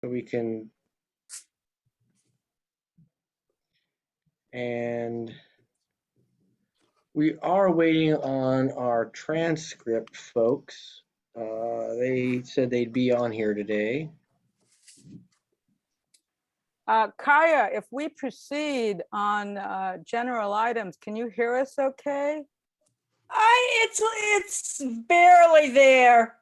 so we can, and we are waiting on our transcript folks. They said they'd be on here today. Kaya, if we proceed on general items, can you hear us okay? It's barely there.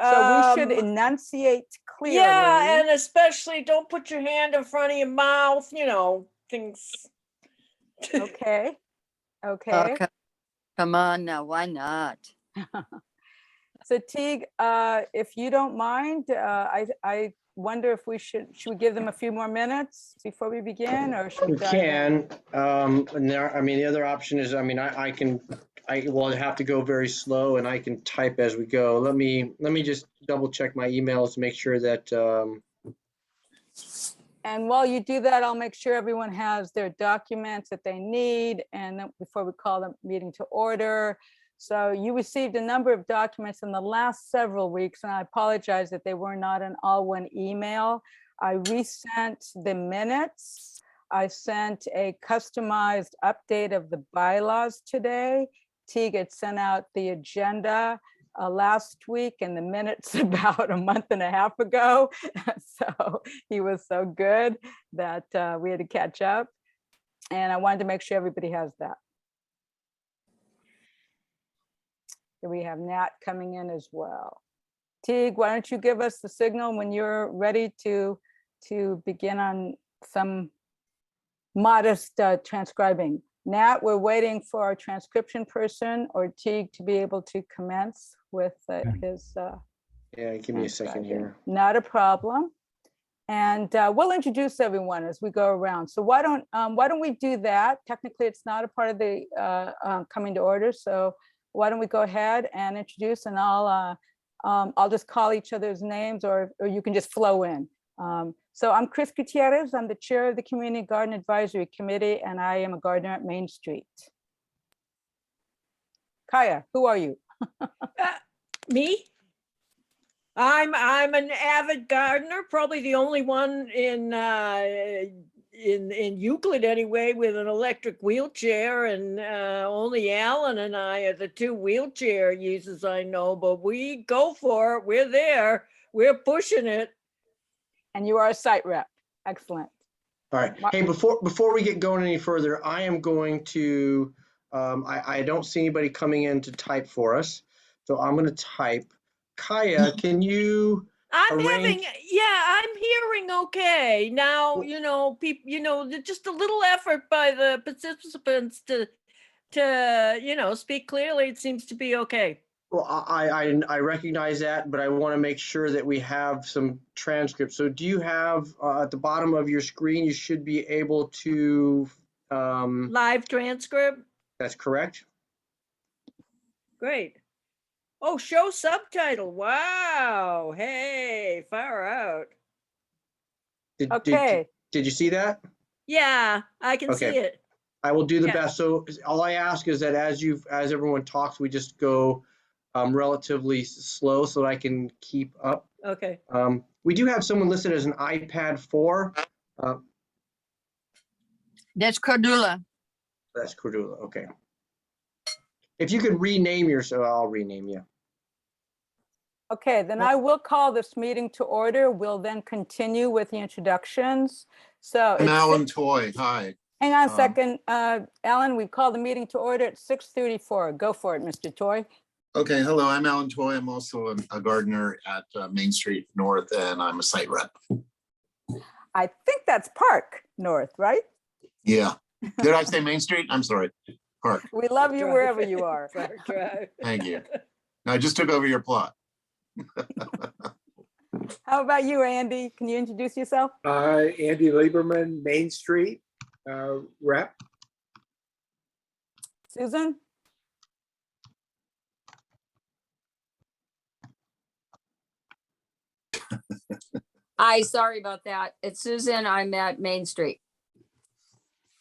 So we should enunciate clearly. Yeah, and especially don't put your hand in front of your mouth, you know, things. Okay, Oh, okay. come on now, why not? So Teague, if you don't mind, I wonder if we should we give them a few more minutes before we begin, or should we We dive in? can, and there, I mean, the other option is, I mean, I will have to go very slow and I can type as we go. Let me just double check my emails to make sure that, And while you do that, I'll make sure everyone has their documents that they need, and then before we call the meeting to order. So you received a number of documents in the last several weeks, and I apologize that they were not in all one email. I resent the minutes. I sent a customized update of the bylaws today. Teague had sent out the agenda last week and the minutes about a month and a half ago. So he was so good that we had to catch up. And I wanted to make sure everybody has that. We have Nat coming in as well. Teague, why don't you give us the signal when you're ready to begin on some modest transcribing. Nat, we're waiting for our transcription person or Teague to be able to commence with his. yeah, give me a second here. Not a problem. And we'll introduce everyone as we go around. So why don't we do that? Technically, it's not a part of the coming to order. So why don't we go ahead and introduce, and I'll just call each other's names, or you can just flow in. So I'm Chris Gutierrez. I'm the chair of the Community Garden Advisory Committee, and I am a gardener at Main Street. Kaya, who are you? Me? I'm an avid gardener, probably the only one in Euclid anyway, with an electric wheelchair, and only Alan and I are the two wheelchair users I know, but we go for it. We're there. We're pushing it. And you are a site rep. Excellent. All right. Hey, before we get going any further, I am going to, I don't see anybody coming in to type for us. So I'm going to type. Kaya, can you I'm arrange? I'm hearing okay. Now, you know, people, you know, just a little effort by the participants to, you know, speak clearly. It seems to be okay. Well, I recognize that, but I want to make sure that we have some transcripts. So do you have, at the bottom of your screen, you should be able to, Live transcript. that's correct? Great. Oh, show subtitle. Wow. Hey, far out. Okay. Did you see that? Yeah, I can see Okay. it. I will do the Yeah. best. So all I ask is that as everyone talks, we just go relatively slow so that I can keep up. Okay. We do have someone listed as an iPad 4. That's Cordula. That's Cordula. Okay. If you could rename yourself, I'll rename you. Okay, then I will call this meeting to order. We'll then continue with the introductions. So I'm it's Alan Toy. Hi. hang on a second. Alan, we call the meeting to order at 6:34. Go for it, Mr. Toy. Okay. Hello. I'm Alan Toy. I'm also a gardener at Main Street North, and I'm a site rep. I think that's Park North, right? Yeah. Did I say Main Street? I'm sorry. Park. We love you wherever you are. Park Drive. Thank you. No, I just took over your plot. How about you, Andy? Can you introduce yourself? Andy Lieberman, Main Street rep. Susan? Hi, sorry about that. It's Susan. I'm at Main Street.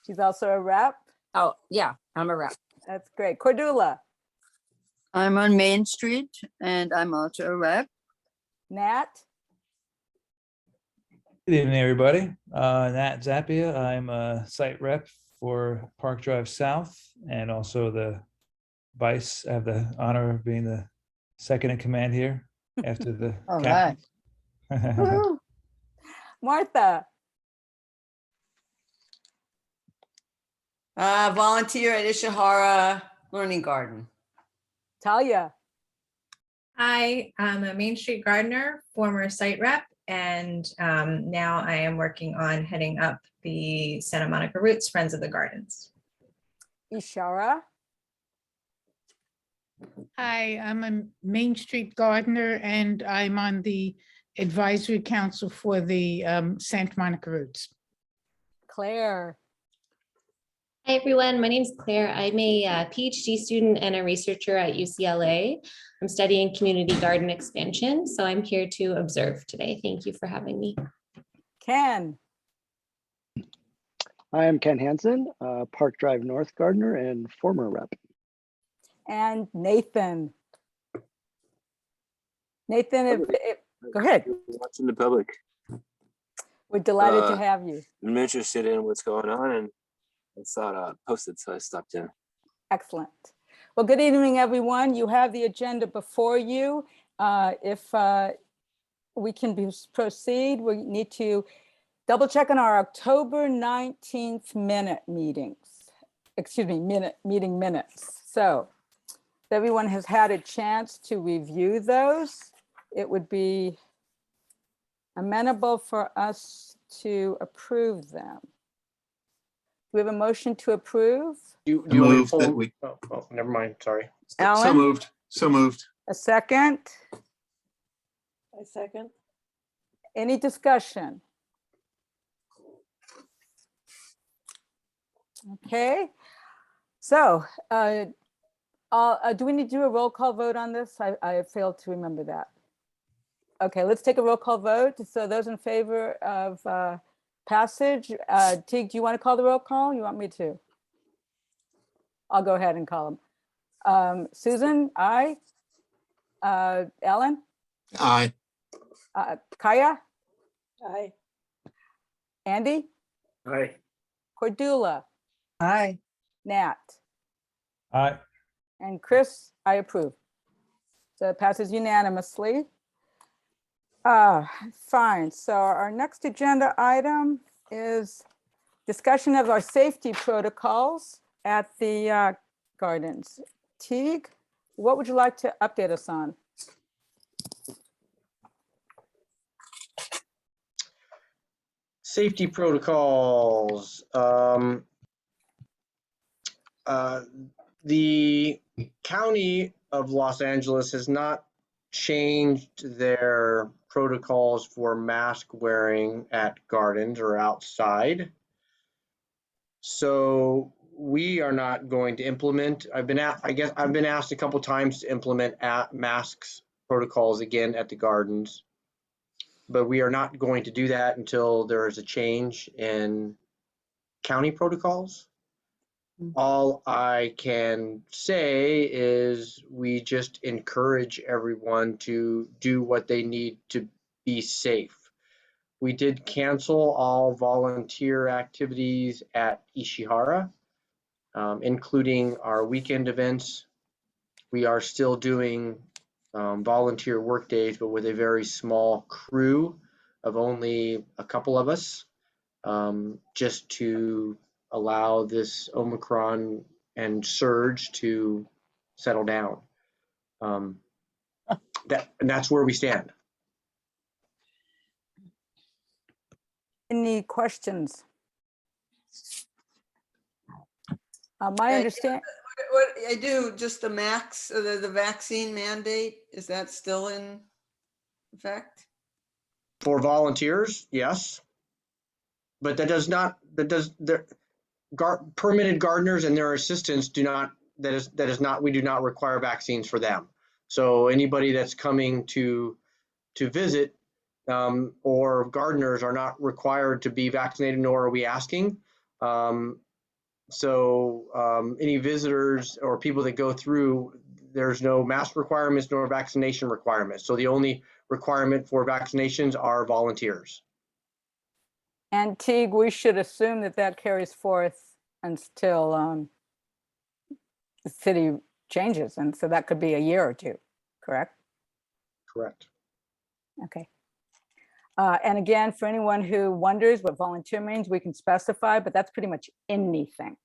She's also a rep. Oh, yeah, I'm a rep. That's great. Cordula? I'm on Main Street and I'm also a rep. Nat? Good evening, everybody. Nat Zappia. I'm a site rep for Park Drive South and also the vice. I have the honor of being the second in command here after the All captain. Woo-hoo. Martha, Volunteer at Ishihara Learning Garden. Talia, Hi, I'm a Main Street gardener, former site rep, and now I am working on heading up the Santa Monica Roots Friends of the Gardens. Ishara, Hi, I'm a Main Street gardener and I'm on the advisory council for the Santa Monica Roots. Claire, Hi, everyone. My name is Claire. I'm a PhD student and a researcher at UCLA. I'm studying community garden expansion, so I'm here to observe today. Thank you for having me. Ken, I am Ken Hansen, Park Drive North gardener and former rep. and Nathan. Nathan, go ahead. Watching the public. We're delighted to have you. I'm interested in what's going on and I saw it posted, so I stopped in. Excellent. Well, good evening, everyone. You have the agenda before you. If we can proceed, we need to double check on our October 19th meeting minutes. So if everyone has had a chance to review those, it would be amenable for us to approve them. Do we have a motion to approve? You I move want me to that pull- we- Oh, never mind, sorry. So Alan? moved. So moved. A second? I second. Any discussion? Okay, so do we need to do a roll call vote on this? I failed to remember that. Okay, let's take a roll call vote. So those in favor of passage, Teague, do you want to call the roll call? You want me to? I'll go ahead and call them. Susan, aye. Ellen? Aye. Kaya? Aye. Andy? Aye. Cordula? Aye. Nat? Aye. And Chris, I approve. So it passes unanimously. Fine, so our next agenda item is discussion of our safety protocols at the gardens. Teague, what would you like to update us on? Safety protocols. The County of Los Angeles has not changed their protocols for mask wearing at gardens or outside. So we are not going to implement, I've been asked a couple times to implement masks protocols again at the gardens. But we are not going to do that until there is a change in county protocols. All I can say is we just encourage everyone to do what they need to be safe. We did cancel all volunteer activities at Ishihara, including our weekend events. We are still doing volunteer work days, but with a very small crew of only a couple of us, just to allow this Omicron and surge to settle down. And that's where we stand. Any questions? My understanding. What I do, just the max, the vaccine mandate, is that still in effect? For volunteers, yes. But permitted gardeners and their assistants do not, we do not require vaccines for them. So anybody that's coming to visit or gardeners are not required to be vaccinated, nor are we asking. Any visitors or people that go through, there's no mask requirements nor vaccination requirements. So the only requirement for vaccinations are volunteers. And Teague, we should assume that that carries forth until the city changes. And so that could be a year or two, correct? Correct. Okay. And again, for anyone who wonders what volunteer means, we can specify, but that's pretty much anything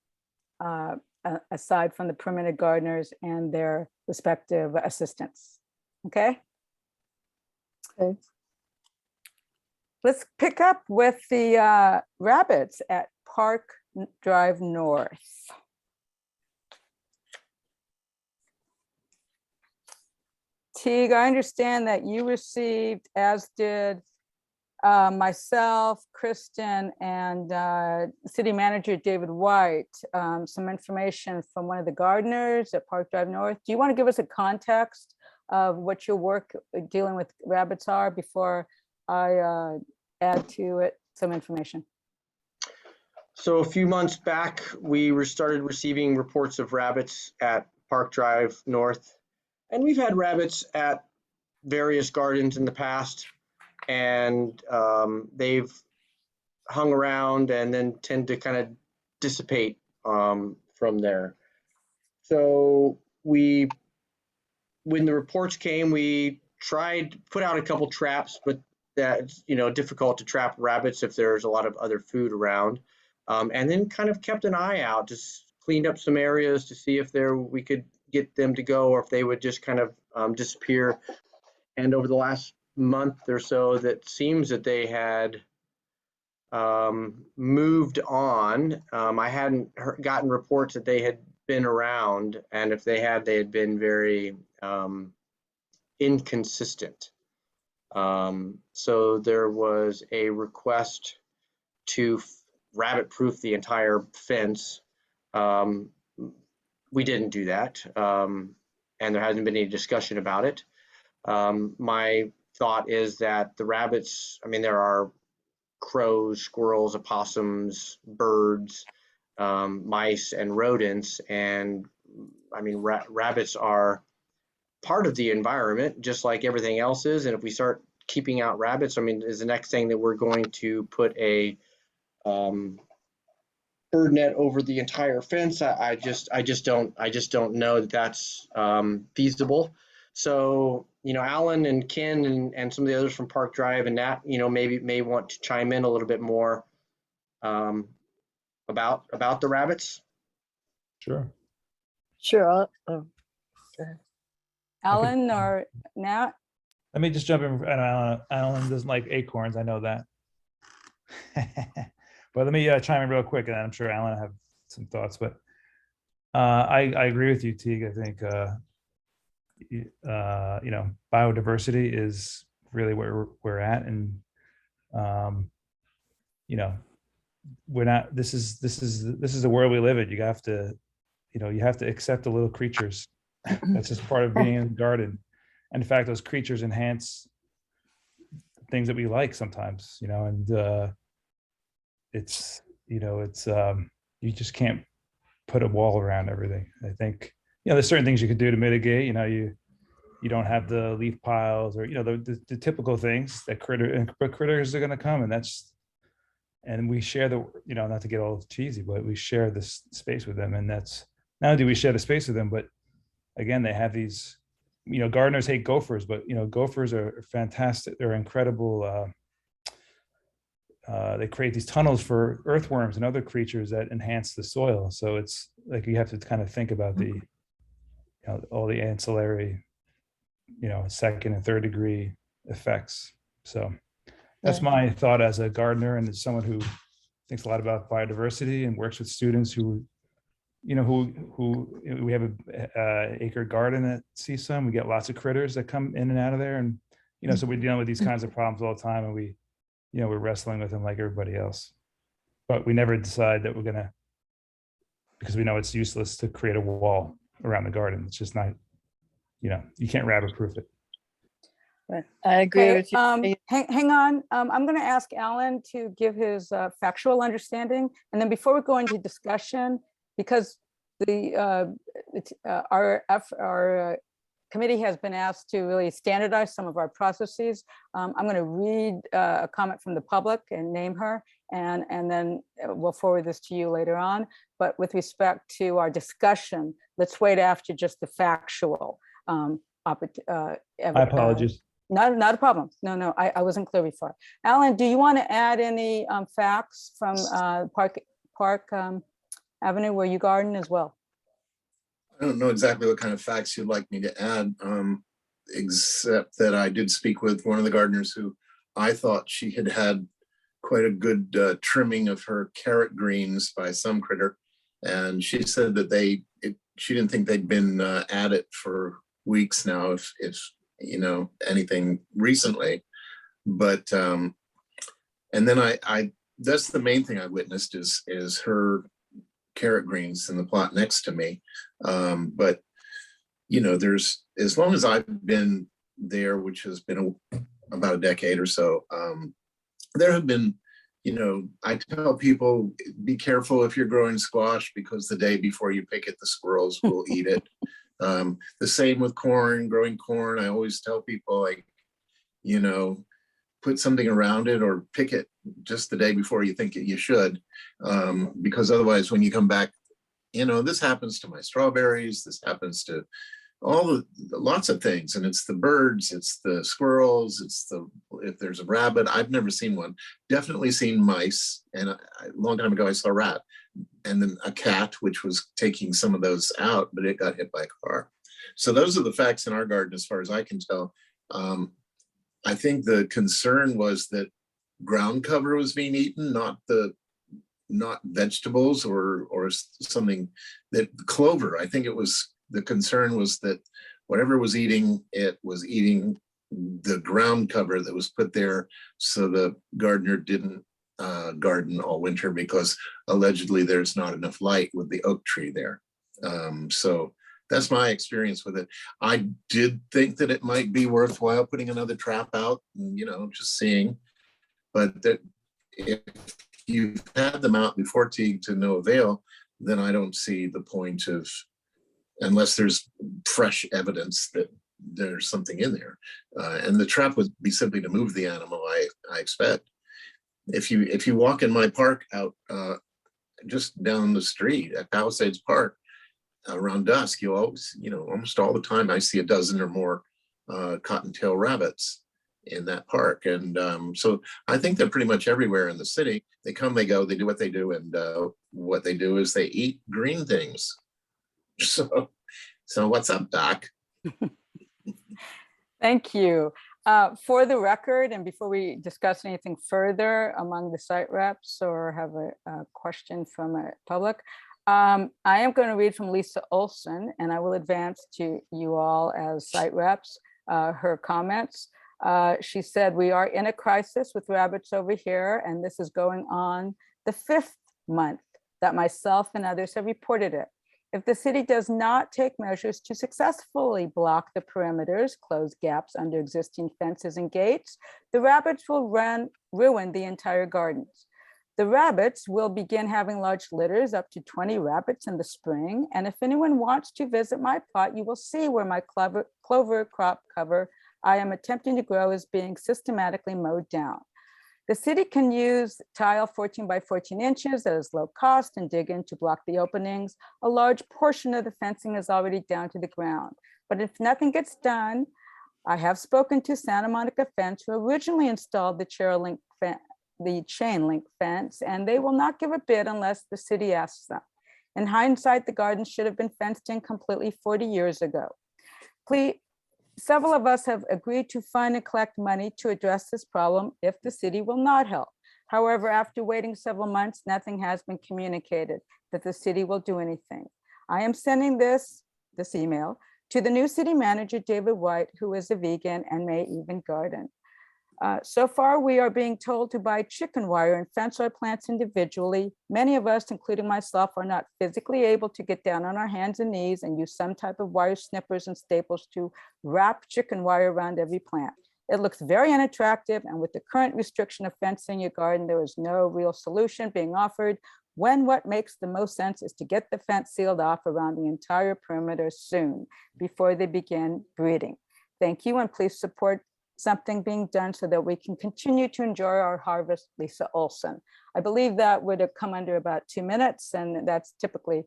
aside from the permanent gardeners and their respective assistants. Okay. Okay. Let's pick up with the rabbits at Park Drive North. Teague, I understand that you received, as did myself, Kristen, and City Manager David White, some information from one of the gardeners at Park Drive North. Do you want to give us a context of what your work dealing with rabbits are before I add to it some information? So a few months back, we started receiving reports of rabbits at Park Drive North. And we've had rabbits at various gardens in the past, and they've hung around and then tend to kind of dissipate from there. So when the reports came, we tried put out a couple traps, but that's difficult to trap rabbits if there's a lot of other food around. And then kind of kept an eye out, just cleaned up some areas to see if we could get them to go, or if they would just kind of disappear. And over the last month or so, that seems that they had moved on. I hadn't gotten reports that they had been around, and if they had been very inconsistent. So there was a request to rabbit-proof the entire fence. We didn't do that, and there hasn't been any discussion about it. My thought is that the rabbits, there are crows, squirrels, opossums, birds, mice, and rodents, and rabbits are part of the environment, just like everything else is. And if we start keeping out rabbits, is the next thing that we're going to put a bird net over the entire fence? I just don't know that that's feasible. So Alan and Ken and some of the others from Park Drive and Nat may want to chime in a little bit more about the rabbits. Sure. Sure. Alan or Nat? Let me just jump in. Alan doesn't like acorns. I know that. But let me chime in real quick, and I'm sure Alan will have some thoughts. But I agree with you, Teague. I think biodiversity is really where we're at, and we're not. This is the world we live in. You have to accept the little creatures. That's just part of being in the garden. And in fact, those creatures enhance things that we like sometimes. And it's you just can't put a wall around everything. I think there's certain things you could do to mitigate. You don't have the leaf piles, or the typical things that critters are going to come, and we share not to get all cheesy, but we share this space with them. And that's not only do we share the space with them, but again, they have these, gardeners hate gophers, but gophers are fantastic. They're incredible. They create these tunnels for earthworms and other creatures that enhance the soil. So it's like you have to kind of think about the all the ancillary second and third degree effects. So that's my thought as a gardener and as someone who thinks a lot about biodiversity and works with students who we have a acre garden at CSUN. We get lots of critters that come in and out of there, and so we're dealing with these kinds of problems all the time, and we're wrestling with them like everybody else. But we never decide that we're gonna, because we know it's useless to create a wall around the garden. It's just not, you can't rabbit proof it. I agree Okay, with you. hang on. I'm going to ask Alan to give his factual understanding, and then before we go into discussion, because our committee has been asked to really standardize some of our processes. I'm going to read a comment from the public and name her, and then we'll forward this to you later on. But with respect to our discussion, let's wait after just the factual. My apologies. Not a problem. No, I wasn't clear before. Alan, do you want to add any facts from Park Avenue where you garden as well? I don't know exactly what kind of facts you'd like me to add, except that I did speak with one of the gardeners who I thought she had had quite a good trimming of her carrot greens by some critter. And she said that she didn't think they'd been at it for weeks now, if you know, anything recently. But, and then I that's the main thing I witnessed is her carrot greens in the plot next to me. But, you know, there's, as long as I've been there, which has been about a decade or so, there have been, you know, I tell people, be careful if you're growing squash, because the day before you pick it, the squirrels will eat it. The same with corn, growing corn. I always tell people, like, you know, put something around it or pick it just the day before you think you should, because otherwise when you come back, you know, this happens to my strawberries, this happens to lots of things, and it's the birds, it's the squirrels, it's if there's a rabbit. I've never seen one, definitely seen mice, and a long time ago I saw a rat, and then a cat, which was taking some of those out, but it got hit by a car. So those are the facts in our garden as far as I can tell. I think the concern was that ground cover was being eaten, not vegetables or something. That clover, I think it was, the concern was that whatever was eating it was eating the ground cover that was put there, so the gardener didn't garden all winter, because allegedly there's not enough light with the oak tree there. So that's my experience with it. I did think that it might be worthwhile putting another trap out, and, you know, just seeing, but that if you've had them out before to no avail, then I don't see the point of, unless there's fresh evidence that there's something in there. And the trap would be simply to move the animal, I expect. If you walk in my park out just down the street at Palisades Park around dusk, you'll always, you know, almost all the time I see a dozen or more cottontail rabbits in that park. And so I think they're pretty much everywhere in the city. They come, they go, they do what they do, and what they do is they eat green things. So what's up, Doc? Thank you. For the record, and before we discuss anything further among the site reps or have a question from a public, I am going to read from Lisa Olson, and I will advance to you all as site reps her comments. She said, "We are in a crisis with rabbits over here, and this is going on the 5th month that myself and others have reported it. If the city does not take measures to successfully block the perimeters, close gaps under existing fences and gates, the rabbits will ruin the entire gardens. The rabbits will begin having large litters, up to 20 rabbits in the spring. And if anyone wants to visit my plot, you will see where my clover crop cover I am attempting to grow is being systematically mowed down. The city can use tile 14 by 14 inches that is low cost and dig in to block the openings. A large portion of the fencing is already down to the ground. But if nothing gets done, I have spoken to Santa Monica Fence, who originally installed the chain link fence, and they will not give a bid unless the city asks them. In hindsight, the garden should have been fenced in completely 40 years ago. Several of us have agreed to fund and collect money to address this problem if the city will not help. However, after waiting several months, nothing has been communicated that the city will do anything. I am sending this email to the new city manager, David White, who is a vegan and may even garden. So far, we are being told to buy chicken wire and fence our plants individually. Many of us, including myself, are not physically able to get down on our hands and knees and use some type of wire snippers and staples to wrap chicken wire around every plant. It looks very unattractive, and with the current restriction of fencing your garden, there is no real solution being offered. what makes the most sense is to get the fence sealed off around the entire perimeter soon before they begin breeding. Thank you, and please support something being done so that we can continue to enjoy our harvest, Lisa Olson. I believe that would have come under about 2 minutes, and that's typically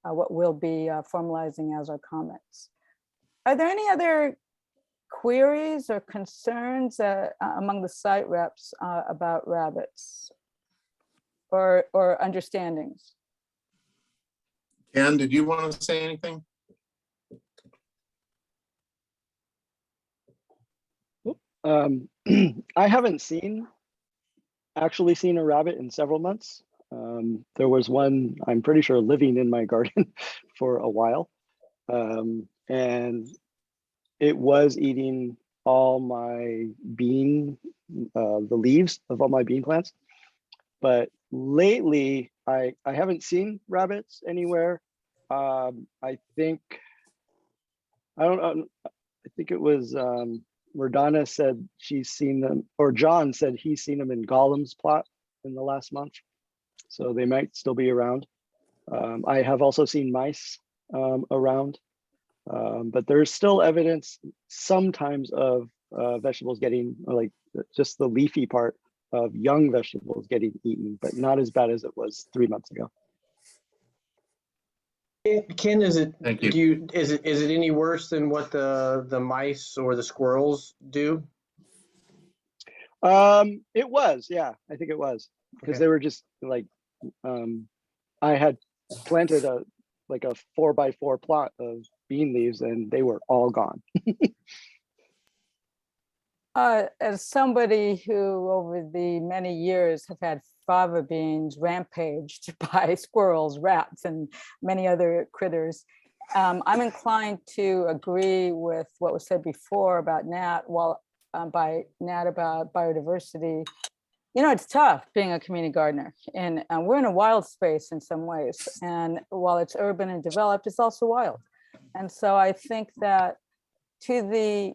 what we'll be formalizing as our comments. Are there any other queries or concerns among the site reps about rabbits or understandings? Ken, did you want to say anything? I haven't actually seen a rabbit in several months. There was one, I'm pretty sure, living in my garden for a while. And it was eating all my bean, the leaves of all my bean plants. But lately, I haven't seen rabbits anywhere. I think it was where Donna said she's seen them, or John said he's seen them in Gollum's plot in the last month. So they might still be around. I have also seen mice around, but there's still evidence sometimes of vegetables getting, like just the leafy part of young vegetables getting eaten, but not as bad as it was 3 months ago. Ken, is it, Thank you. is it any worse than what the mice or the squirrels do? It was, yeah, I think it was, because Okay. they were just like, I had planted a 4x4 plot of bean leaves and they were all gone. As somebody who over the many years have had fava beans rampaged by squirrels, rats, and many other critters, I'm inclined to agree with what was said before about Nat, by Nat about biodiversity. You know, it's tough being a community gardener, and we're in a wild space in some ways. And while it's urban and developed, it's also wild. And so I think that to the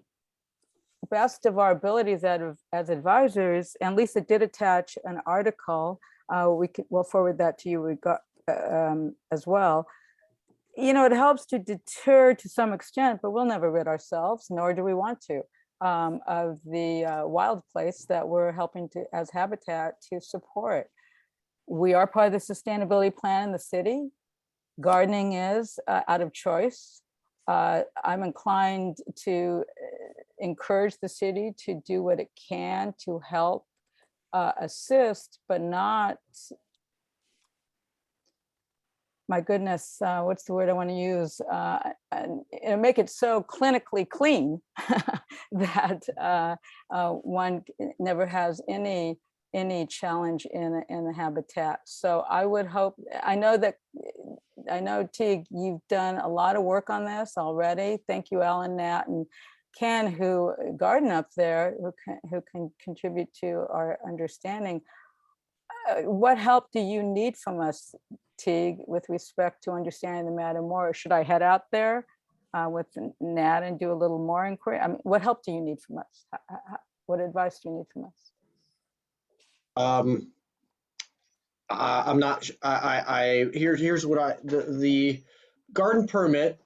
best of our abilities as advisors, and Lisa did attach an article, we'll forward that to you as well. You know, it helps to deter to some extent, but we'll never rid ourselves, nor do we want to, of the wild place that we're helping to, as Habitat, to support. We are part of the sustainability plan in the city. Gardening is out of choice. I'm inclined to encourage the city to do what it can to help assist, but not, my goodness, what's the word I want to use? And make it so clinically clean that one never has any challenge in the habitat. So I would hope, I know Teague, you've done a lot of work on this already. Thank you, Alan, Nat, and Ken, who garden up there, who can contribute to our understanding. What help do you need from us, Teague, with respect to understanding the matter more? Should I head out there with Nat and do a little more inquiry? I mean, what help do you need from us? What advice do you need from us? I'm not. Here's what the garden permit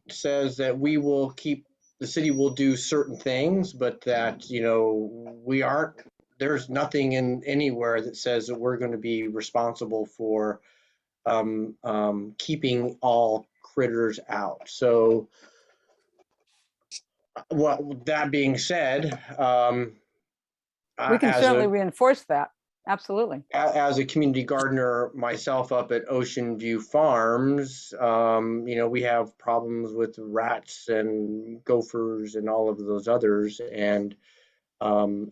says that we will keep, the city will do certain things, but that, you know, we aren't. There's nothing in anywhere that says that we're going to be responsible for keeping all critters out. So, that being said, we can certainly reinforce that. Absolutely. As a community gardener myself up at Ocean View Farms, you know, we have problems with rats and gophers and all of those others, and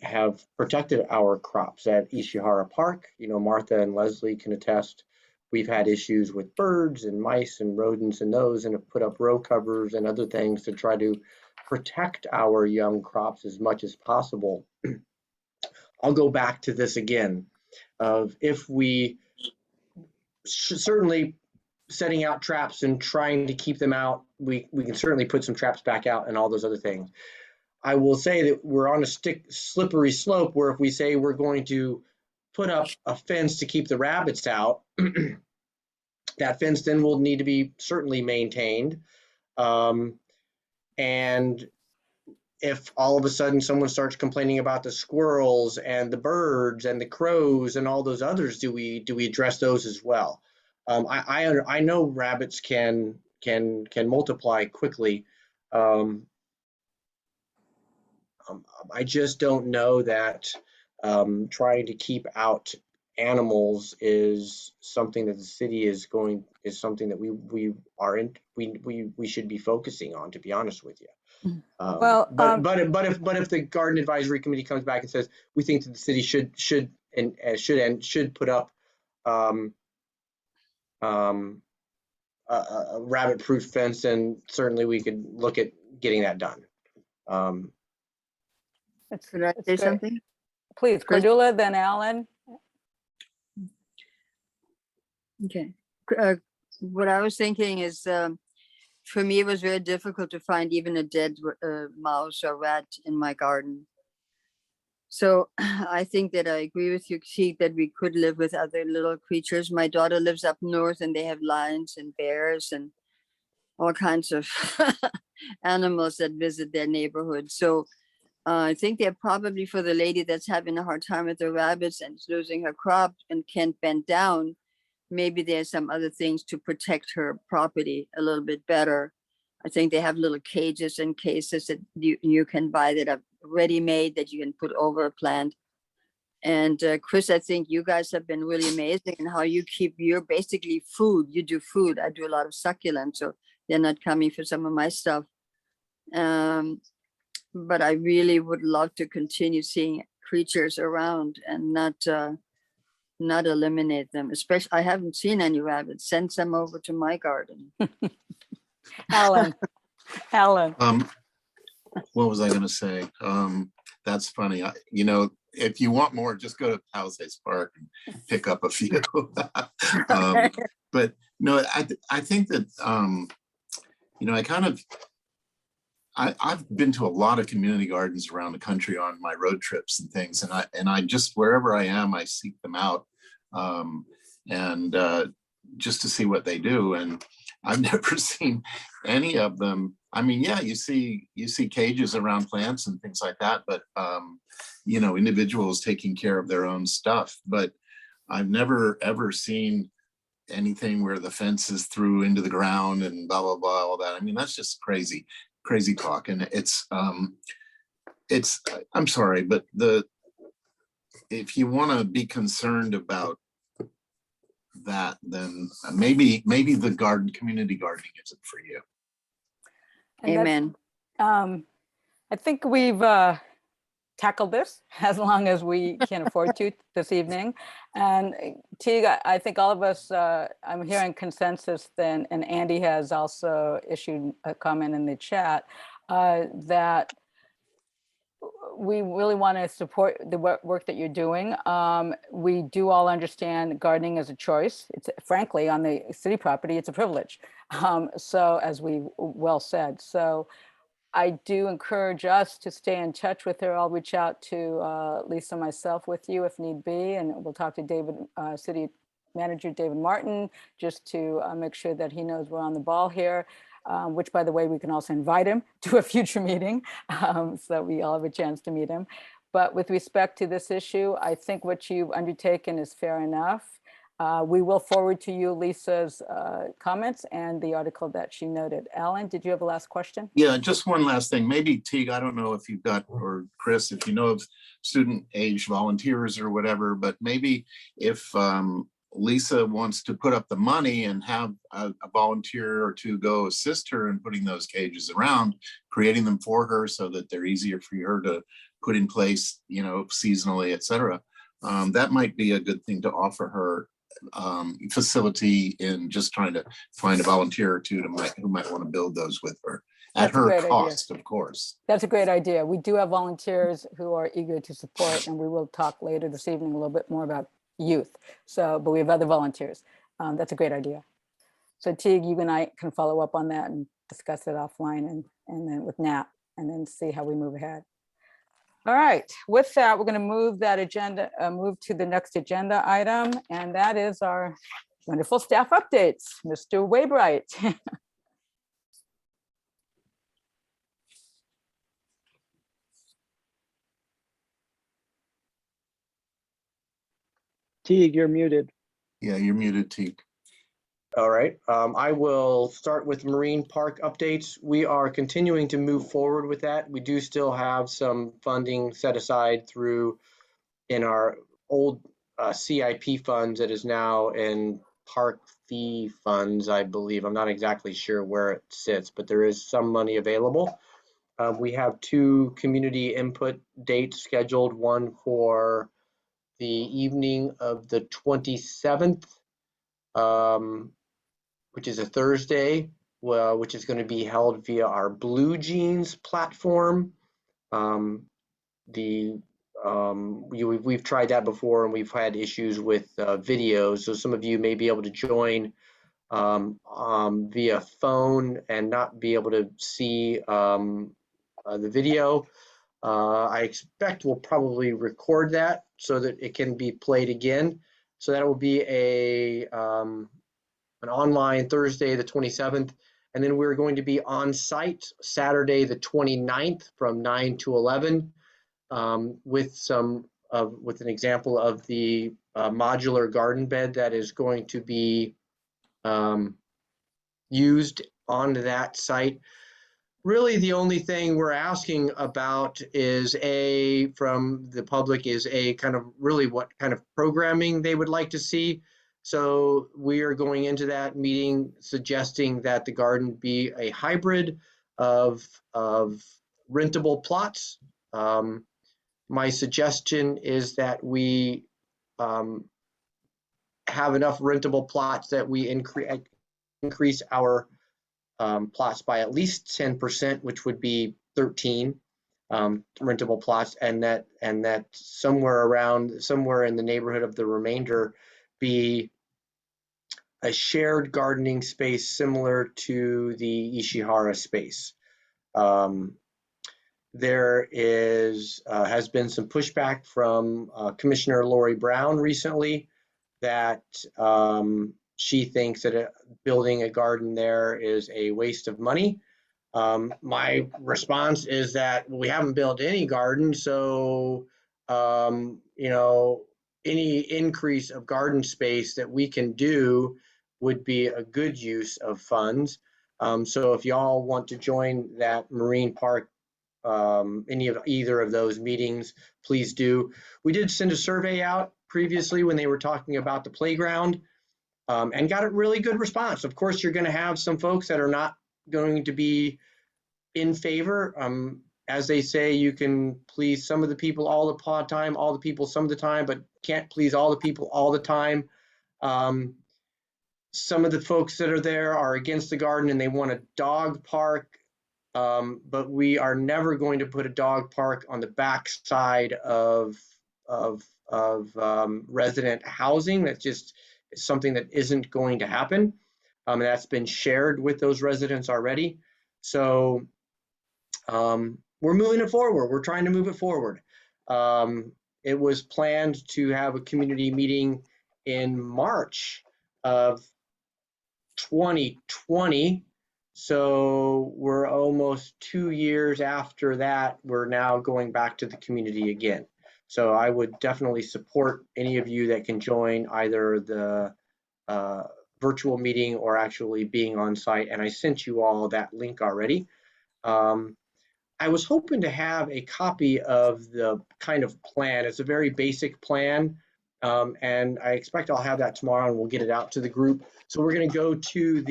have protected our crops at Ishihara Park. You know, Martha and Leslie can attest. We've had issues with birds and mice and rodents and those, and have put up row covers and other things to try to protect our young crops as much as possible. I'll go back to this again, of if we certainly setting out traps and trying to keep them out, we can certainly put some traps back out and all those other things. I will say that we're on a slippery slope where if we say we're going to put up a fence to keep the rabbits out, that fence then will need to be certainly maintained. And if all of a sudden someone starts complaining about the squirrels and the birds and the crows and all those others, do we address those as well? I know rabbits can multiply quickly. I just don't know that trying to keep out animals is something that the city is something that we should be focusing on, to be honest with you. Well, But if the garden advisory committee comes back and says we think that the city should put up a rabbit-proof fence, and certainly we could look at getting that done. Could I it's say great. something? Please, Cordula, then Alan. Okay. What I was thinking is, for me, it was very difficult to find even a dead mouse or rat in my garden. So I think that I agree with you, Keith, that we could live with other little creatures. My daughter lives up north and they have lions and bears and all kinds of animals that visit their neighborhood. So I think they're probably, for the lady that's having a hard time with the rabbits and is losing her crop and can't bend down, maybe there's some other things to protect her property a little bit better. I think they have little cages and cases that you can buy that are ready-made that you can put over a plant. And Chris, I think you guys have been really amazing in how you keep your basically food. You do food. I do a lot of succulents, so they're not coming for some of my stuff. But I really would love to continue seeing creatures around and not eliminate them. Especially, I haven't seen any rabbits. Send some over to my garden. Alan. What was I going to say? That's funny. If you want more, just go to Palisades Park and pick up a few. But no, I think that, I've been to a lot of community gardens around the country on my road trips and things. And I just, wherever I am, I seek them out. Just to see what they do. And I've never seen any of them. I mean, yeah, you see cages around plants and things like that, but individuals taking care of their own stuff. But I've never ever seen anything where the fence is through into the ground and blah blah blah, all that. I mean, that's just crazy talk. And it's I'm sorry, but if you want to be concerned about that, then maybe the community gardening isn't for you. Amen. I think we've tackled this as long as we can afford to this evening. And Teague, I think all of us, I'm hearing consensus then, and Andy has also issued a comment in the chat, that we really want to support the work that you're doing. We do all understand gardening as a choice. It's frankly, on the city property, it's a privilege. So as we well said, so I do encourage us to stay in touch with her. I'll reach out to Lisa, myself with you if need be, and we'll talk to David, City Manager David Martin, just to make sure that he knows we're on the ball here. Which, by the way, we can also invite him to a future meeting so we all have a chance to meet him. But with respect to this issue, I think what you've undertaken is fair enough. We will forward to you Lisa's comments and the article that she noted. Alan, did you have a last question? Yeah, just one last thing. Maybe Teague, I don't know if you've got, or Chris, if you know of student age volunteers or whatever, but maybe if Lisa wants to put up the money and have a volunteer or two go assist her in putting those cages around, creating them for her so that they're easier for her to put in place, seasonally, et cetera. That might be a good thing to offer her, facility in just trying to find a volunteer or two who might want to build those with her at her cost, of course. That's a great idea. We do have volunteers who are eager to support, and we will talk later this evening a little bit more about youth. So, but we have other volunteers. That's a great idea. So Teague, you and I can follow up on that and discuss it offline and then with Nat, and then see how we move ahead. All right, with that, we're going to move that agenda, move to the next agenda item, and that is our wonderful staff updates. Mr. Waybright. Teague, you're muted. Yeah, you're muted, Teague. All right, I will start with Marine Park updates. We are continuing to move forward with that. We do still have some funding set aside through in our old CIP funds that is now in park fee funds, I believe. I'm not exactly sure where it sits, but there is some money available. We have 2 community input dates scheduled, one for the evening of the 27th, which is a Thursday, which is going to be held via our Blue Jeans platform. We've tried that before and we've had issues with videos. So some of you may be able to join via phone and not be able to see the video. I expect we'll probably record that so that it can be played again. So that will be an online Thursday, the 27th. And then we're going to be on site Saturday, the 29th from 9 to 11 with an example of the modular garden bed that is going to be used on that site. Really, the only thing we're asking about is from the public is kind of really what kind of programming they would like to see. So we are going into that meeting suggesting that the garden be a hybrid of rentable plots. My suggestion is that we have enough rentable plots that we increase our plots by at least 10%, which would be 13 rentable plots, and that somewhere in the neighborhood of the remainder be a shared gardening space similar to the Ishihara space. There has been some pushback from Commissioner Lori Brown recently that she thinks that building a garden there is a waste of money. My response is that we haven't built any garden, so any increase of garden space that we can do would be a good use of funds. So if y'all want to join that Marine Park, either of those meetings, please do. We did send a survey out previously when they were talking about the playground, and got a really good response. Of course, you're going to have some folks that are not going to be in favor. As they say, you can please some of the people all the time, all the people some of the time, but can't please all the people all the time. Some of the folks that are there are against the garden and they want a dog park, but we are never going to put a dog park on the back side of resident housing. That's just something that isn't going to happen. That's been shared with those residents already. So we're moving it forward. We're trying to move it forward. It was planned to have a community meeting in March of 2020. So we're almost 2 years after that. We're now going back to the community again. So I would definitely support any of you that can join either the virtual meeting or actually being on site. And I sent you all that link already. I was hoping to have a copy of the kind of plan. It's a very basic plan. And I expect I'll have that tomorrow and we'll get it out to the group. So we're going to go to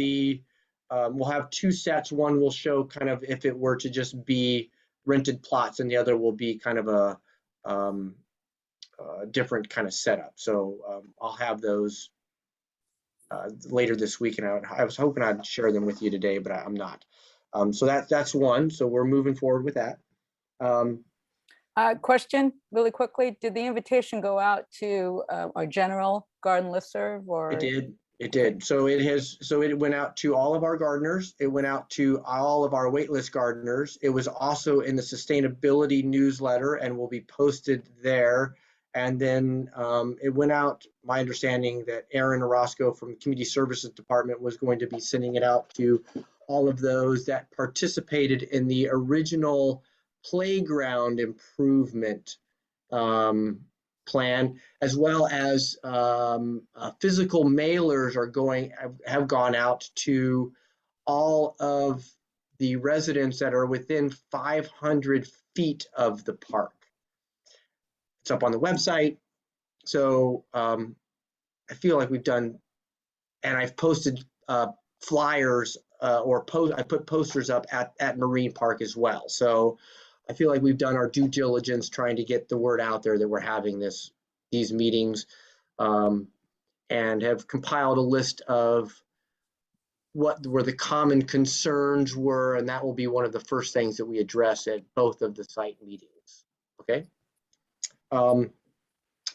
we'll have 2 sets. One will show kind of if it were to just be rented plots, and the other will be kind of a different kind of setup. So I'll have those later this week, and I was hoping I'd share them with you today, but I'm not. So that's one. So we're moving forward with that. Question really quickly. Did the invitation go out to our general garden listserv, or? It did. It did. So it went out to all of our gardeners. It went out to all of our waitlist gardeners. It was also in the sustainability newsletter and will be posted there. And then it went out, my understanding that Aaron Orozco from the Community Services Department was going to be sending it out to all of those that participated in the original playground improvement plan, as well as physical mailers have gone out to all of the residents that are within 500 feet of the park. It's up on the website. So I feel like we've done, and I've posted flyers I put posters up at Marine Park as well. So I feel like we've done our due diligence trying to get the word out there that we're having these meetings, and have compiled a list of what were the common concerns were, and that will be one of the first things that we address at both of the site meetings. Okay.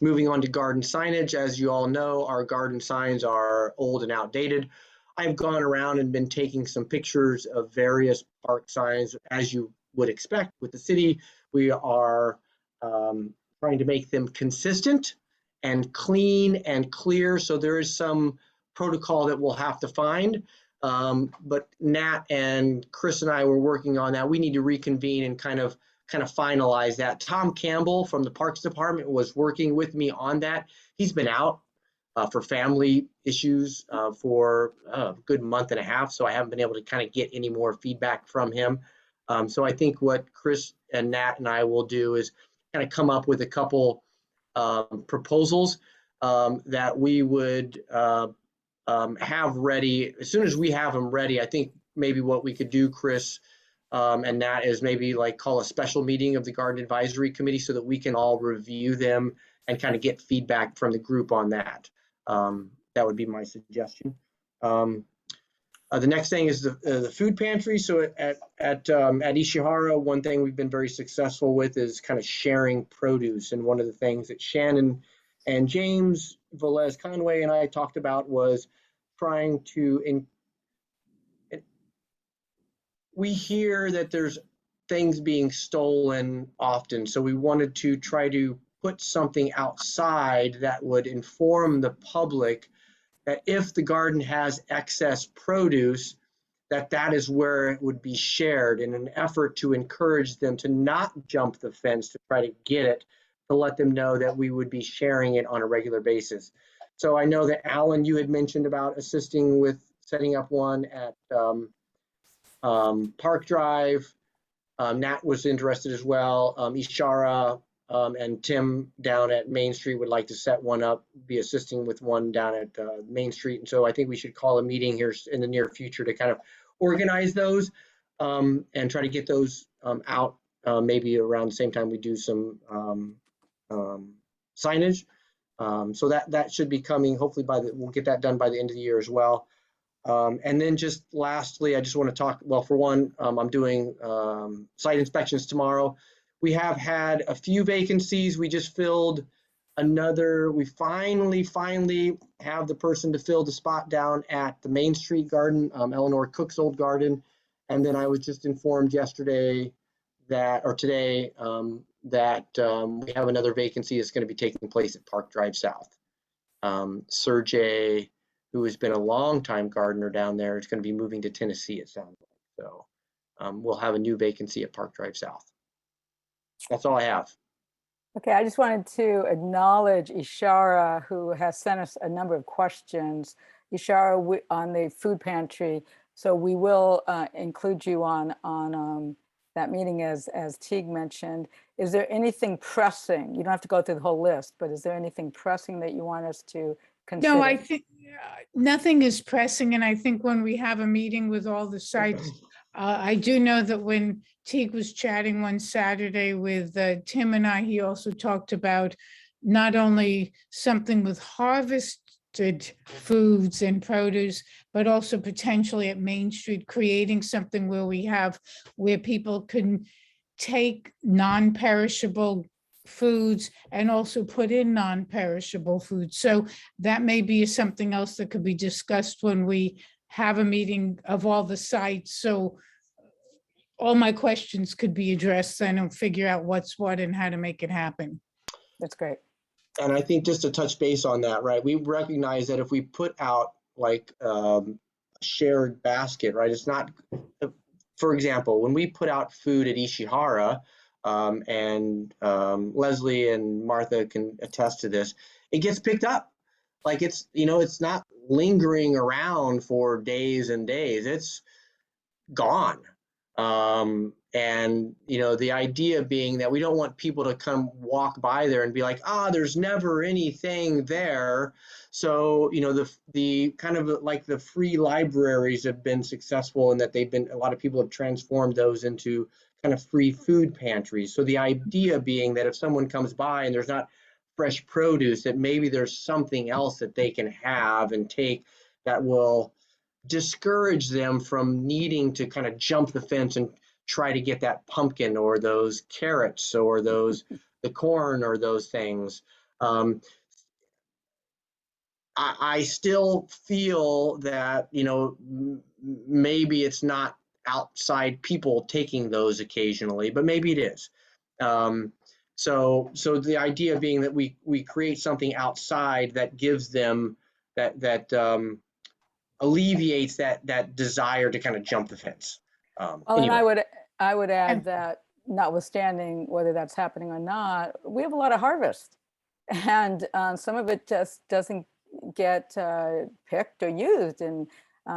Moving on to garden signage. As you all know, our garden signs are old and outdated. I've gone around and been taking some pictures of various park signs. As you would expect with the city, we are trying to make them consistent and clean and clear. So there is some protocol that we'll have to find. But Nat and Chris and I were working on that. We need to reconvene and kind of finalize that. Tom Campbell from the Parks Department was working with me on that. He's been out for family issues for a good month and a half, so I haven't been able to kind of get any more feedback from him. So I think what Chris and Nat and I will do is kind of come up with a couple proposals that we would have ready. As soon as we have them ready, I think maybe what we could do, Chris, and Nat, is maybe like call a special meeting of the Garden Advisory Committee so that we can all review them and kind of get feedback from the group on that. That would be my suggestion. The next thing is the food pantry. So at Ishihara, one thing we've been very successful with is kind of sharing produce. And one of the things that Shannon and James Velez Conway and I talked about was trying to we hear that there's things being stolen often. So we wanted to try to put something outside that would inform the public that if the garden has excess produce, that is where it would be shared, in an effort to encourage them to not jump the fence to try to get it, to let them know that we would be sharing it on a regular basis. So I know that Alan, you had mentioned about assisting with setting up one at Park Drive. Nat was interested as well. Ishara and Tim down at Main Street would like to set one up, be assisting with one down at Main Street. And so I think we should call a meeting here in the near future to kind of organize those and try to get those out maybe around the same time we do some signage. So that should be coming hopefully we'll get that done by the end of the year as well. And then just lastly, I just want to talk, well, for one, I'm doing site inspections tomorrow. We have had a few vacancies. We just filled another, we finally have the person to fill the spot down at the Main Street Garden, Eleanor Cook's old garden. And then I was just informed yesterday today, that we have another vacancy that's going to be taking place at Park Drive South. Sergey, who has been a long-time gardener down there, is going to be moving to Tennessee, it sounds like. So we'll have a new vacancy at Park Drive South. That's all I have. Okay, I just wanted to acknowledge Ishara, who has sent us a number of questions. Ishara, on the food pantry. So we will include you on that meeting, as Teague mentioned. Is there anything pressing? You don't have to go through the whole list, but is there anything pressing that you want us to consider? No, I think nothing is pressing. And I think when we have a meeting with all the sites, I do know that when Teague was chatting one Saturday with Tim and I, he also talked about not only something with harvested foods and produce, but also potentially at Main Street, creating something where people can take non-perishable foods and also put in non-perishable foods. So that may be something else that could be discussed when we have a meeting of all the sites. So all my questions could be addressed then and figure out what's what and how to make it happen. That's great. And I think just to touch base on that, right, we recognize that if we put out like shared basket, right, it's not, for example, when we put out food at Ishihara, and Leslie and Martha can attest to this, it gets picked up. Like it's, it's not lingering around for days and days, it's gone. And the idea being that we don't want people to come walk by there and be like, there's never anything there. So, the kind of like the free libraries have been successful in that a lot of people have transformed those into kind of free food pantries. So the idea being that if someone comes by and there's not fresh produce, that maybe there's something else that they can have and take that will discourage them from needing to kind of jump the fence and try to get that pumpkin or those carrots or the corn or those things. I still feel that, maybe it's not outside people taking those occasionally, but maybe it is. So the idea being that we create something outside that gives them that alleviates that desire to kind of jump the fence. And Anyway. I would add that notwithstanding whether that's happening or not, we have a lot of harvest, and some of it just doesn't get picked or used. And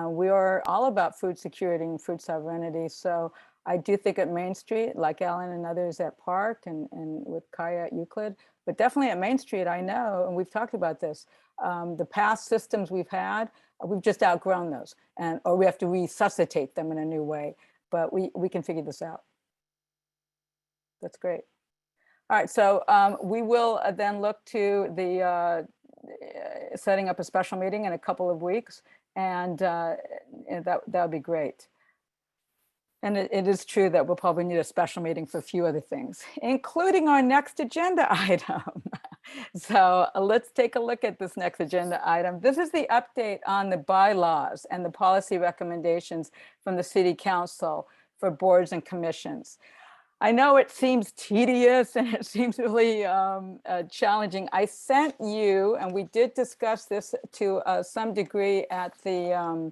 we are all about food security and food sovereignty. So I do think at Main Street, like Alan and others at Park and with Kaya at Euclid, but definitely at Main Street, I know, and we've talked about this, the past systems we've had, we've just outgrown those, or we have to resuscitate them in a new way, but we can figure this out. That's great. All right, so we will then look to the setting up a special meeting in a couple of weeks, and that would be great. And it is true that we'll probably need a special meeting for a few other things, including our next agenda item. So let's take a look at this next agenda item. This is the update on the bylaws and the policy recommendations from the City Council for boards and commissions. I know it seems tedious and it seems really challenging. I sent you, and we did discuss this to some degree at the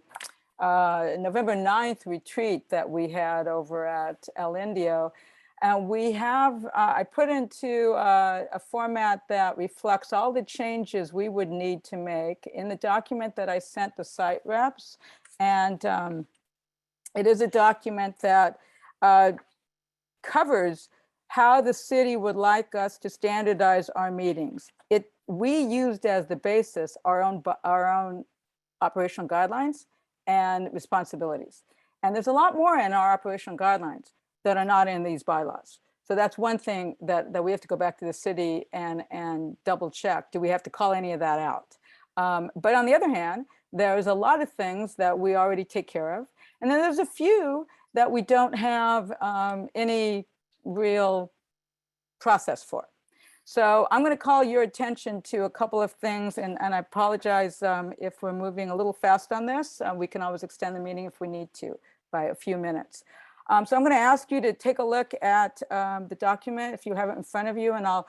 November 9th retreat that we had over at El Indio. And we have, I put into a format that reflects all the changes we would need to make in the document that I sent the site reps. And it is a document that covers how the city would like us to standardize our meetings. We used as the basis our own operational guidelines and responsibilities. And there's a lot more in our operational guidelines that are not in these bylaws. So that's one thing that we have to go back to the city and double check. Do we have to call any of that out? But on the other hand, there's a lot of things that we already take care of. And then there's a few that we don't have any real process for. So I'm going to call your attention to a couple of things, and I apologize if we're moving a little fast on this. We can always extend the meeting if we need to by a few minutes. So I'm going to ask you to take a look at the document if you have it in front of you, and I'll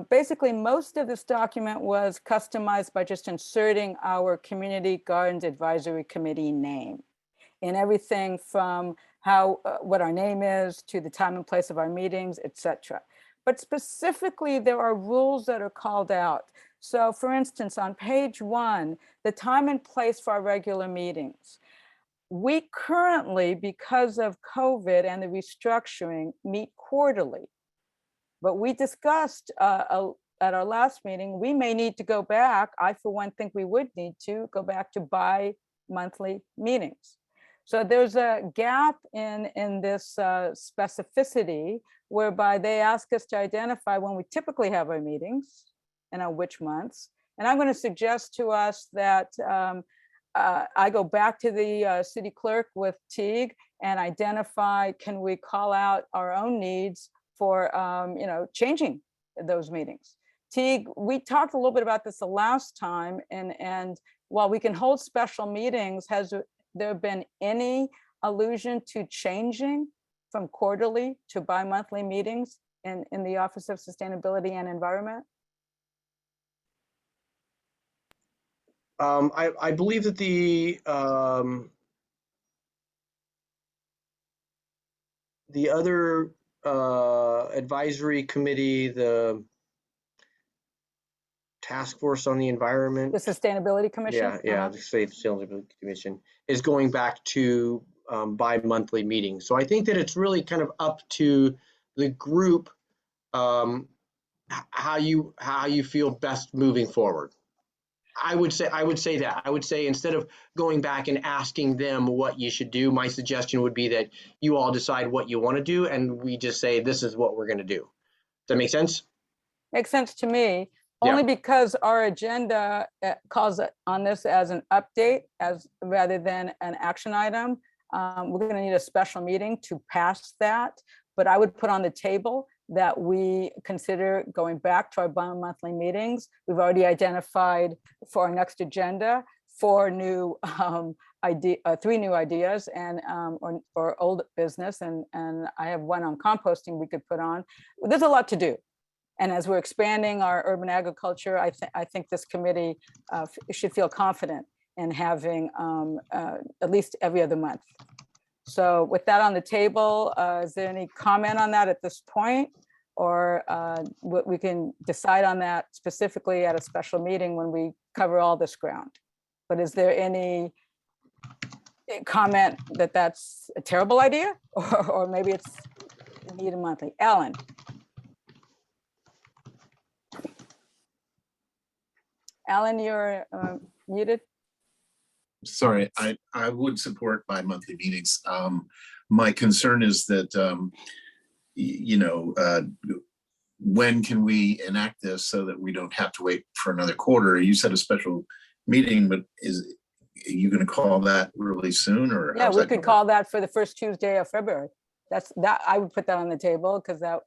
basically most of this document was customized by just inserting our Community Gardens Advisory Committee name in everything from what our name is to the time and place of our meetings, etc. But specifically, there are rules that are called out. So for instance, on page 1, the time and place for our regular meetings. We currently, because of COVID and the restructuring, meet quarterly. But we discussed at our last meeting, we may need to go back. I, for one, think we would need to go back to bi-monthly meetings. So there's a gap in this specificity whereby they ask us to identify when we typically have our meetings and on which months. And I'm going to suggest to us that I go back to the city clerk with Teague and identify, can we call out our own needs for changing those meetings. Teague, we talked a little bit about this the last time, and while we can hold special meetings, has there been any allusion to changing from quarterly to bi-monthly meetings in the Office of Sustainability and Environment? I believe that the other advisory committee, the task force on the environment. The Sustainability Commission? Yeah, the State Sustainability Commission is going back to bi-monthly meetings. So I think that it's really kind of up to the group how you feel best moving forward. I would say that. I would say instead of going back and asking them what you should do, my suggestion would be that you all decide what you want to do, and we just say, this is what we're going to do. Does that make sense? Makes sense to me, Yeah. only because our agenda calls on this as an update rather than an action item. We're going to need a special meeting to pass that, but I would put on the table that we consider going back to our bi-monthly meetings. We've already identified for our next agenda 4 new three new ideas and or old business, and I have one on composting we could put on. There's a lot to do. And as we're expanding our urban agriculture, I think this committee should feel confident in having at least every other month. So with that on the table, is there any comment on that at this point? Or we can decide on that specifically at a special meeting when we cover all this ground. But is there any comment that that's a terrible idea? Or maybe it's need a monthly? Alan? Alan, you're muted. Sorry, I would support bi-monthly meetings. My concern is that, when can we enact this so that we don't have to wait for another quarter? You said a special meeting, but are you going to call that really soon, or? Yeah, we could call that for the first Tuesday of February. I would put that on the table, because that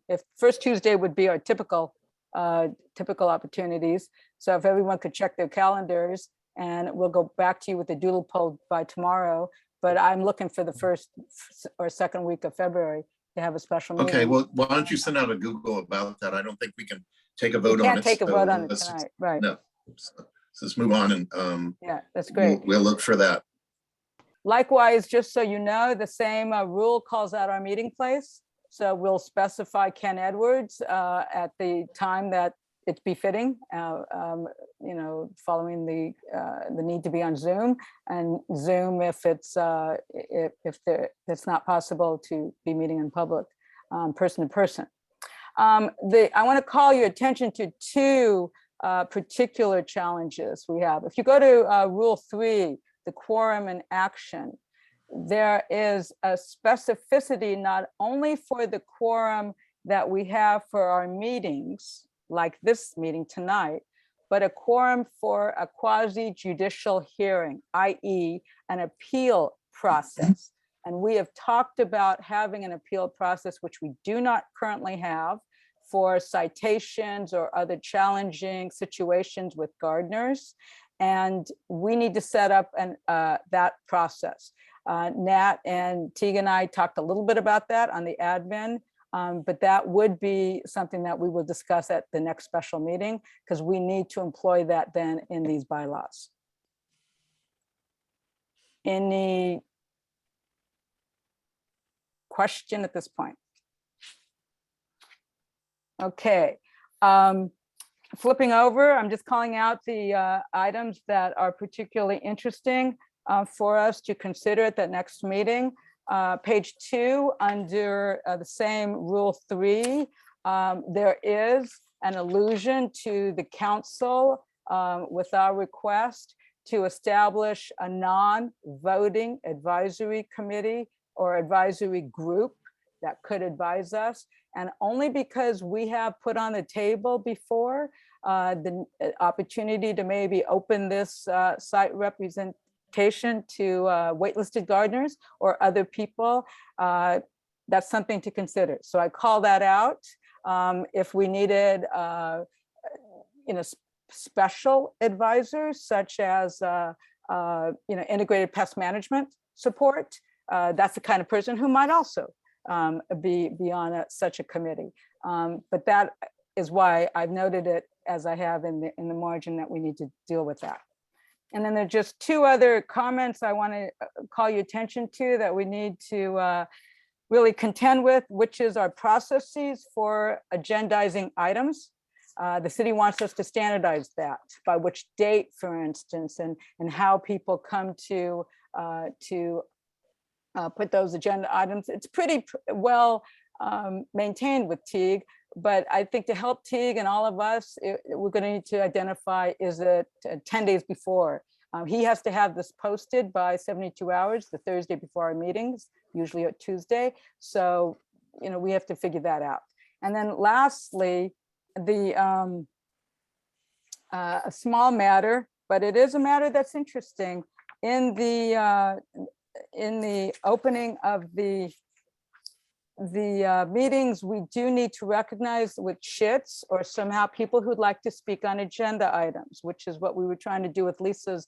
if first Tuesday would be our typical opportunities. So if everyone could check their calendars, and we'll go back to you with the doodle poll by tomorrow. But I'm looking for the first or second week of February to have a special meeting. Okay, well, why don't you send out a Google about that? I don't think we can take a vote on it. Can't take a vote on it tonight, right? No, so let's move on, and Yeah, that's great. we'll look for that. Likewise, just so you know, the same rule calls out our meeting place. So we'll specify Ken Edwards at the time that it's befitting, following the need to be on Zoom, and Zoom if it's not possible to be meeting in public, person to person. I want to call your attention to 2 particular challenges we have. If you go to Rule 3, the quorum and action, there is a specificity not only for the quorum that we have for our meetings, like this meeting tonight, but a quorum for a quasi-judicial hearing, i.e. an appeal process. And we have talked about having an appeal process, which we do not currently have, for citations or other challenging situations with gardeners. And we need to set up that process. Nat and Teague and I talked a little bit about that on the admin, but that would be something that we will discuss at the next special meeting, because we need to employ that then in these bylaws. Any question at this point? Okay. Flipping over, I'm just calling out the items that are particularly interesting for us to consider at the next meeting. Page 2, under the same Rule 3, there is an allusion to the council with our request to establish a non-voting advisory committee or advisory group that could advise us. And only because we have put on the table before the opportunity to maybe open this site representation to waitlisted gardeners or other people, that's something to consider. So I call that out. If we needed, special advisors such as, integrated pest management support, that's the kind of person who might also be on such a committee. But that is why I've noted it as I have in the margin that we need to deal with that. And then there are just two other comments I want to call your attention to that we need to really contend with, which is our processes for agendizing items. The city wants us to standardize that, by which date, for instance, and how people come to put those agenda items. It's pretty well maintained with Teague, but I think to help Teague and all of us, we're going to need to identify, is it 10 days before? He has to have this posted by 72 hours, the Thursday before our meetings, usually at Tuesday. So, we have to figure that out. And then lastly, a small matter, but it is a matter that's interesting. In the opening of the meetings, we do need to recognize with chits or somehow people who'd like to speak on agenda items, which is what we were trying to do with Lisa's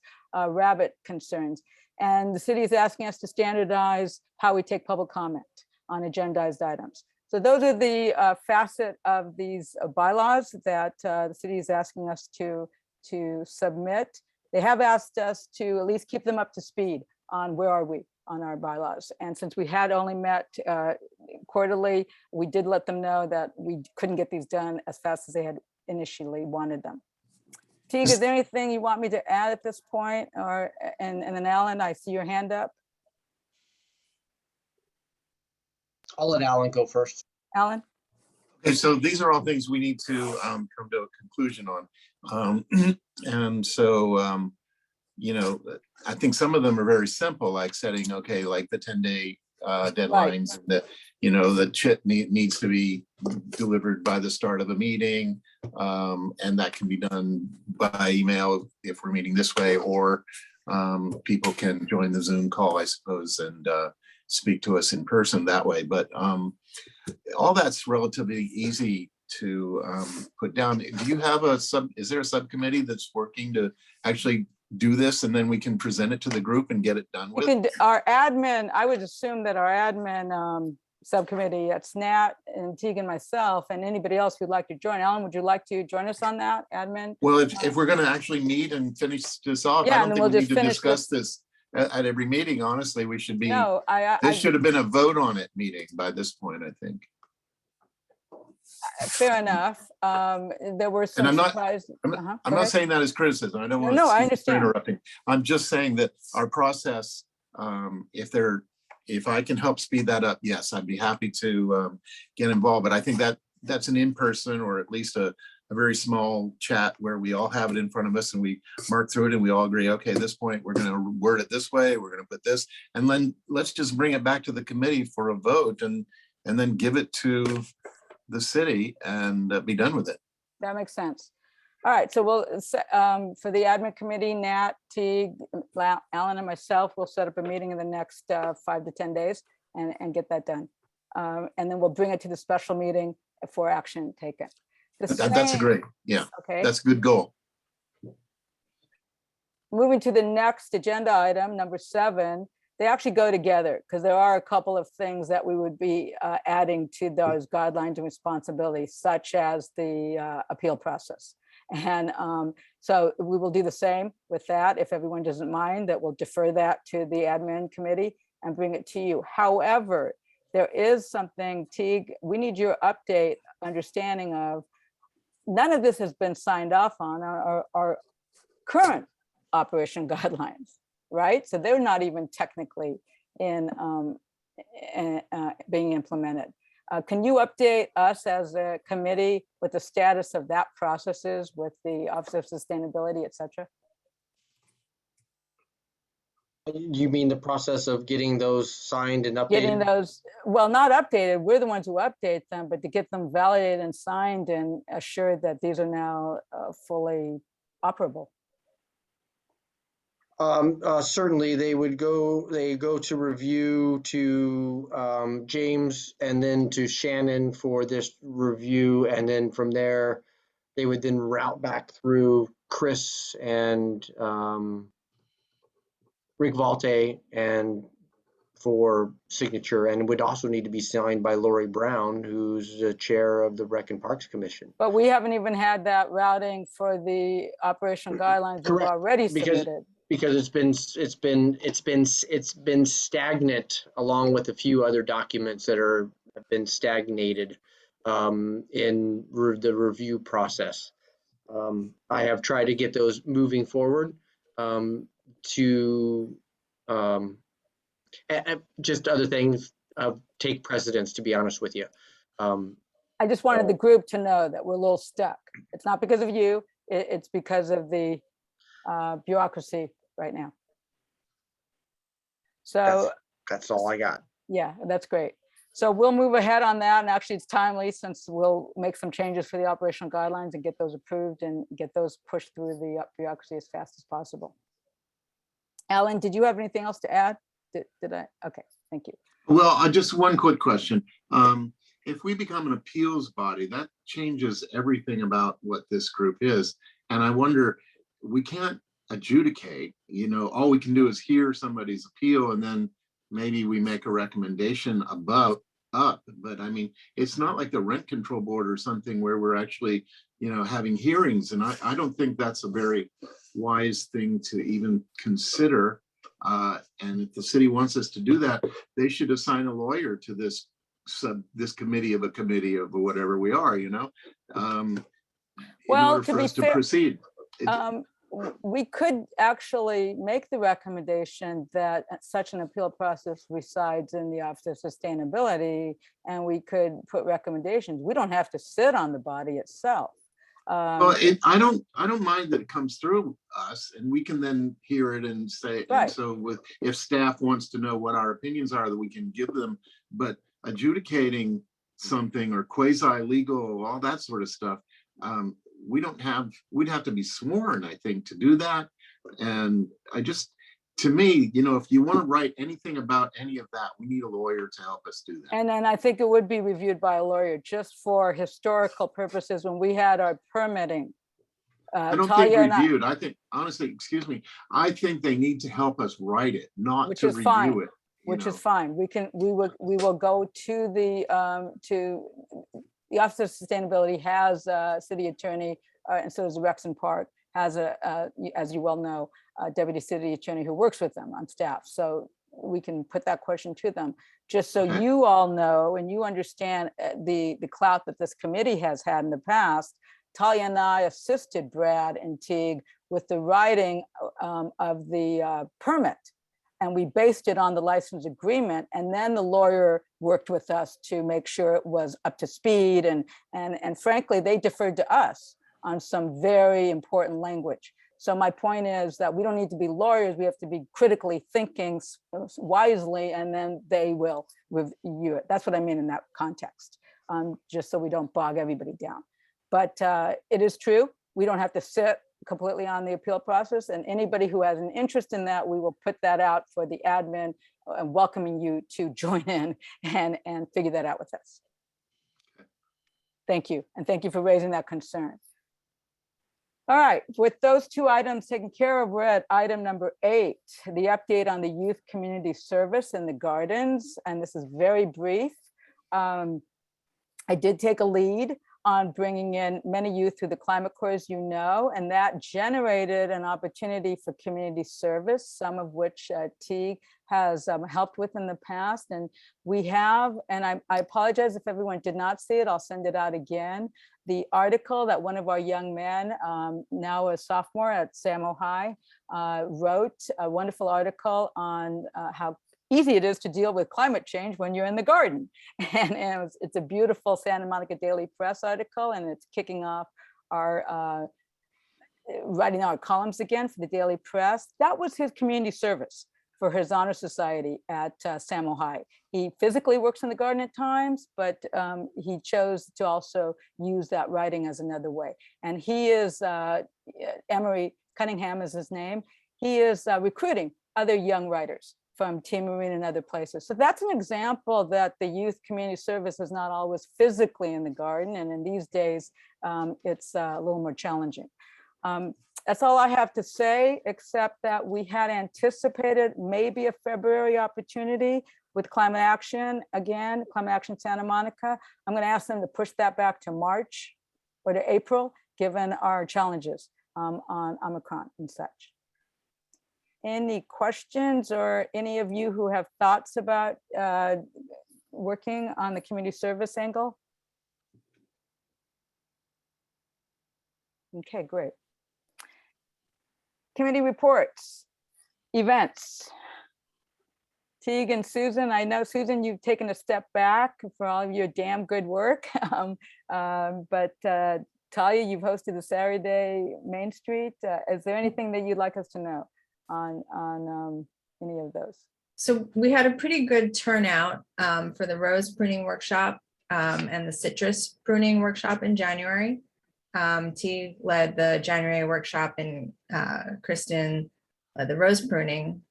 rabbit concerns. And the city is asking us to standardize how we take public comment on agendized items. So those are the facet of these bylaws that the city is asking us to submit. They have asked us to at least keep them up to speed on where are we on our bylaws. And since we had only met quarterly, we did let them know that we couldn't get these done as fast as they had initially wanted them. Teague, is there anything you want me to add at this point? And then Alan, I see your hand up. I'll let Alan go first. Alan? Okay, so these are all things we need to come to a conclusion on. And so, I think some of them are very simple, like setting, like the 10-day deadlines, and the chit needs to be delivered by the start of a meeting. And that can be done by email if we're meeting this way, or people can join the Zoom call, I suppose, and speak to us in person that way. But all that's relatively easy to put down. Do you have is there a subcommittee that's working to actually do this, and then we can present it to the group and get it done with? Our admin, I would assume that our admin subcommittee, it's Nat and Teague and myself, and anybody else who'd like to join. Alan, would you like to join us on that, admin? Well, if we're going to actually meet and finish this off, Yeah, I don't think we need to discuss this at every meeting. Honestly, we should be. No, this should have been a vote on it meeting by this point, I think. Fair enough. There were some surprises. I'm not saying that as criticism. I don't want No, I to understand. interrupting. I'm just saying that our process, if I can help speed that up, yes, I'd be happy to get involved. But I think that's an in-person, or at least a very small chat where we all have it in front of us and we mark through it and we all agree, okay, at this point, we're going to word it this way, we're going to put this, and then let's just bring it back to the committee for a vote and then give it to the city and be done with it. That makes sense. All right, so we'll, for the admin committee, Nat, Teague, Alan, and myself, we'll set up a meeting in the next 5 to 10 days and get that done. And then we'll bring it to the special meeting for action taken. That's a great, yeah. Okay. That's a good goal. Moving to the next agenda item, number 7, they actually go together because there are a couple of things that we would be adding to those guidelines and responsibilities, such as the appeal process. And so we will do the same with that. If everyone doesn't mind, that we'll defer that to the admin committee and bring it to you. However, there is something, Teague, we need your update understanding of. None of this has been signed off on our current operation guidelines, right? So they're not even technically in being implemented. Can you update us as a committee with the status of that processes with the Office of Sustainability, et cetera? You mean the process of getting those signed and updated? Getting those, well, not updated, we're the ones who update them, but to get them validated and signed and assured that these are now fully operable. Certainly, they go to review to James and then to Shannon for this review. And then from there, they would then route back through Chris and Rick Valte and for signature, and would also need to be signed by Lori Brown, who's the chair of the Rec and Parks Commission. But we haven't even had that routing for the operational guidelines we've Correct, already because- submitted. Because it's been stagnant, along with a few other documents that have been stagnated in the review process. I have tried to get those moving forward to just other things take precedence, to be honest with you. I just wanted the group to know that we're a little stuck. It's not because of you, it's because of the bureaucracy right now. So, That's all I got. yeah, that's great. So we'll move ahead on that, and actually it's timely since we'll make some changes for the operational guidelines and get those approved and get those pushed through the bureaucracy as fast as possible. Alan, did you have anything else to add? Did I? Okay, thank you. Well, just one quick question. If we become an appeals body, that changes everything about what this group is. And I wonder, we can't adjudicate, all we can do is hear somebody's appeal and then maybe we make a recommendation about up. But I mean, it's not like the rent control board or something where we're actually, having hearings. And I don't think that's a very wise thing to even consider. And if the city wants us to do that, they should assign a lawyer to this committee of whatever we are, in Well, order to for be us to fair, proceed. we could actually make the recommendation that such an appeal process resides in the Office of Sustainability, and we could put recommendations. We don't have to sit on the body itself. Well, I don't mind that it comes through us and we can then hear it and say, Right. and so if staff wants to know what our opinions are, that we can give them, but adjudicating something or quasi-legal, all that sort of stuff, we'd have to be sworn, I think, to do that. And to me, if you want to write anything about any of that, we need a lawyer to help us do that. And then I think it would be reviewed by a lawyer just for historical purposes. When we had our permitting, I don't Talia think and I- reviewed. I think, honestly, excuse me, I think they need to help us write it, not Which to is review fine. it. Which is fine. We will go to the Office of Sustainability has a city attorney, and so does the Rexon Park has as you well know, a deputy city attorney who works with them on staff. So we can put that question to them, just so Okay. you all know and you understand the clout that this committee has had in the past. Talia and I assisted Brad and Teague with the writing of the permit. And we based it on the license agreement. And then the lawyer worked with us to make sure it was up to speed. And frankly, they deferred to us on some very important language. So my point is that we don't need to be lawyers. We have to be critically thinking wisely, and then they will review it. That's what I mean in that context, just so we don't bog everybody down. But it is true. We don't have to sit completely on the appeal process, and anybody who has an interest in that, we will put that out for the admin, welcoming you to join in and figure that out with us. Thank you. And thank you for raising that concern. All right, with those two items taken care of, we're at item number 8, the update on the youth community service in the gardens. And this is very brief. I did take a lead on bringing in many youth through the Climate Corps, as you know, and that generated an opportunity for community service, some of which Teague has helped with in the past. And we have, and I apologize if everyone did not see it, I'll send it out again. The article that one of our young men, now a sophomore at Samo High, wrote, a wonderful article on how easy it is to deal with climate change when you're in the garden. And it's a beautiful Santa Monica Daily Press article, and it's kicking off our writing our columns again for the Daily Press. That was his community service for his honor society at Samo High. He physically works in the garden at times, but he chose to also use that writing as another way. And he is, Emery Cunningham is his name. he is recruiting other young writers from Team Marine and other places. So that's an example that the youth community service is not always physically in the garden. And in these days, it's a little more challenging. That's all I have to say, except that we had anticipated maybe a February opportunity with Climate Action, again, Climate Action Santa Monica. I'm going to ask them to push that back to March or to April, given our challenges on Omicron and such. Any questions, or any of you who have thoughts about working on the community service angle? Okay, great. Committee reports, events. Teague and Susan, I know, Susan, you've taken a step back for all of your damn good work. But Talia, you've hosted the Saturday Main Street. Is there anything that you'd like us to know on any of those? So we had a pretty good turnout for the rose pruning workshop and the citrus pruning workshop in January. T led the January workshop and Kristen led the rose pruning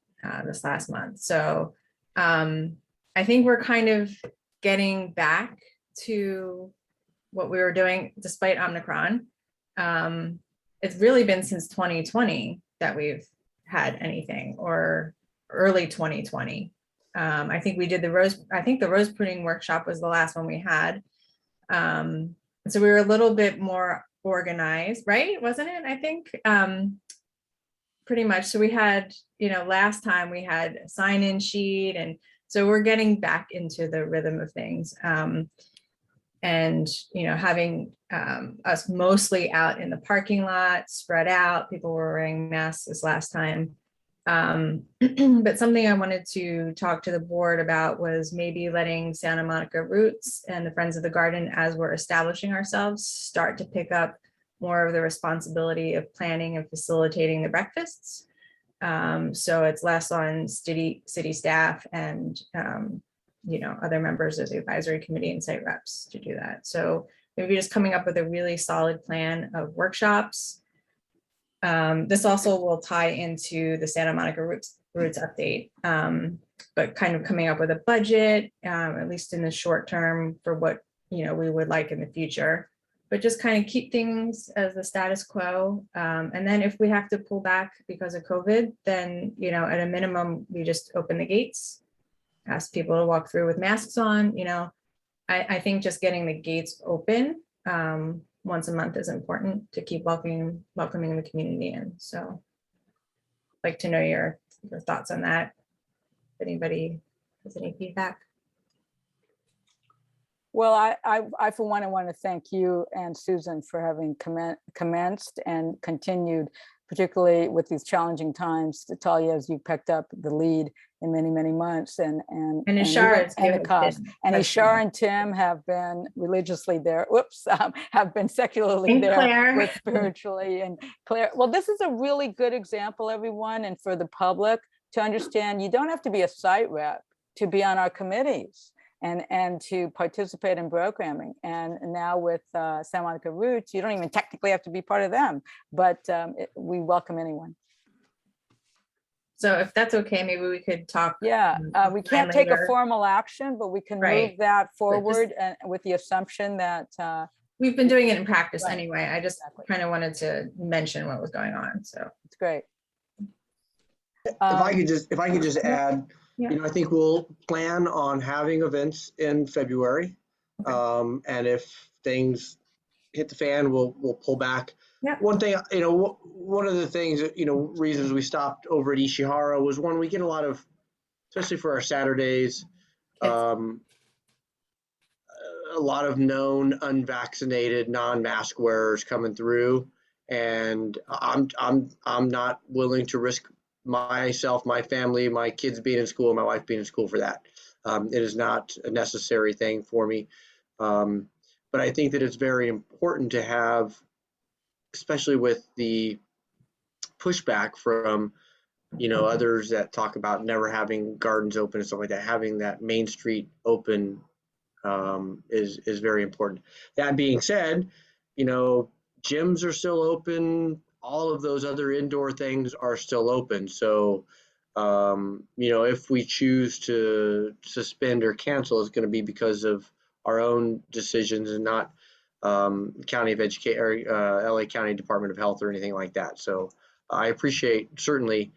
this last month. So I think we're kind of getting back to what we were doing despite Omicron. It's really been since 2020 that we've had anything, or early 2020. I think we did the rose pruning workshop was the last one we had. So we were a little bit more organized, right? Wasn't it? I think pretty much. So we had, last time we had a sign-in sheet, and so we're getting back into the rhythm of things. And having us mostly out in the parking lot, spread out. People were wearing masks this last time. But something I wanted to talk to the board about was maybe letting Santa Monica Roots and the Friends of the Garden, as we're establishing ourselves, start to pick up more of the responsibility of planning and facilitating the breakfasts. So it's less on city staff and other members of the advisory committee and site reps to do that. So maybe just coming up with a really solid plan of workshops. This also will tie into the Santa Monica Roots update, but kind of coming up with a budget, at least in the short term, for what we would like in the future, but just kind of keep things as the status quo. And then if we have to pull back because of COVID, then at a minimum, we just open the gates, ask people to walk through with masks on. I think just getting the gates open once a month is important to keep welcoming the community in. So I'd like to know your thoughts on that. If anybody has any feedback. Well, I for one, I want to thank you and Susan for having commenced and continued, particularly with these challenging times. Talia, as you picked up the lead in many, many months, and Ishara and the cost. And Ishara and Tim have been religiously there. Whoops, have been secularly And there Claire. with spiritually. And Claire, well, this is a really good example, everyone, and for the public to understand. You don't have to be a site rep to be on our committees and to participate in programming. And now with Santa Monica Roots, you don't even technically have to be part of them, but we welcome anyone. So if that's okay, maybe we could talk. Yeah, we can't take a formal action, but we can move that forward, and with the assumption that we've been doing it in practice anyway. I just kind of wanted to mention what was going on. So it's great. If I could just add, I think we'll plan on having events in February. And if things hit the fan, we'll pull back. Yeah. One thing, one of the things, reasons we stopped over at Ishihara was one, we get a lot of, especially for our Saturdays, a lot of known unvaccinated, non-mask wearers coming through. And I'm not willing to risk myself, my family, my kids being in school, my wife being in school for that. It is not a necessary thing for me. But I think that it's very important to have, especially with the pushback from, others that talk about never having gardens open and stuff like that, having that Main Street open is very important. That being said, gyms are still open. all of those other indoor things are still open. So, if we choose to suspend or cancel, it's going to be because of our own decisions and not County of Education or LA County Department of Health or anything like that. So I appreciate certainly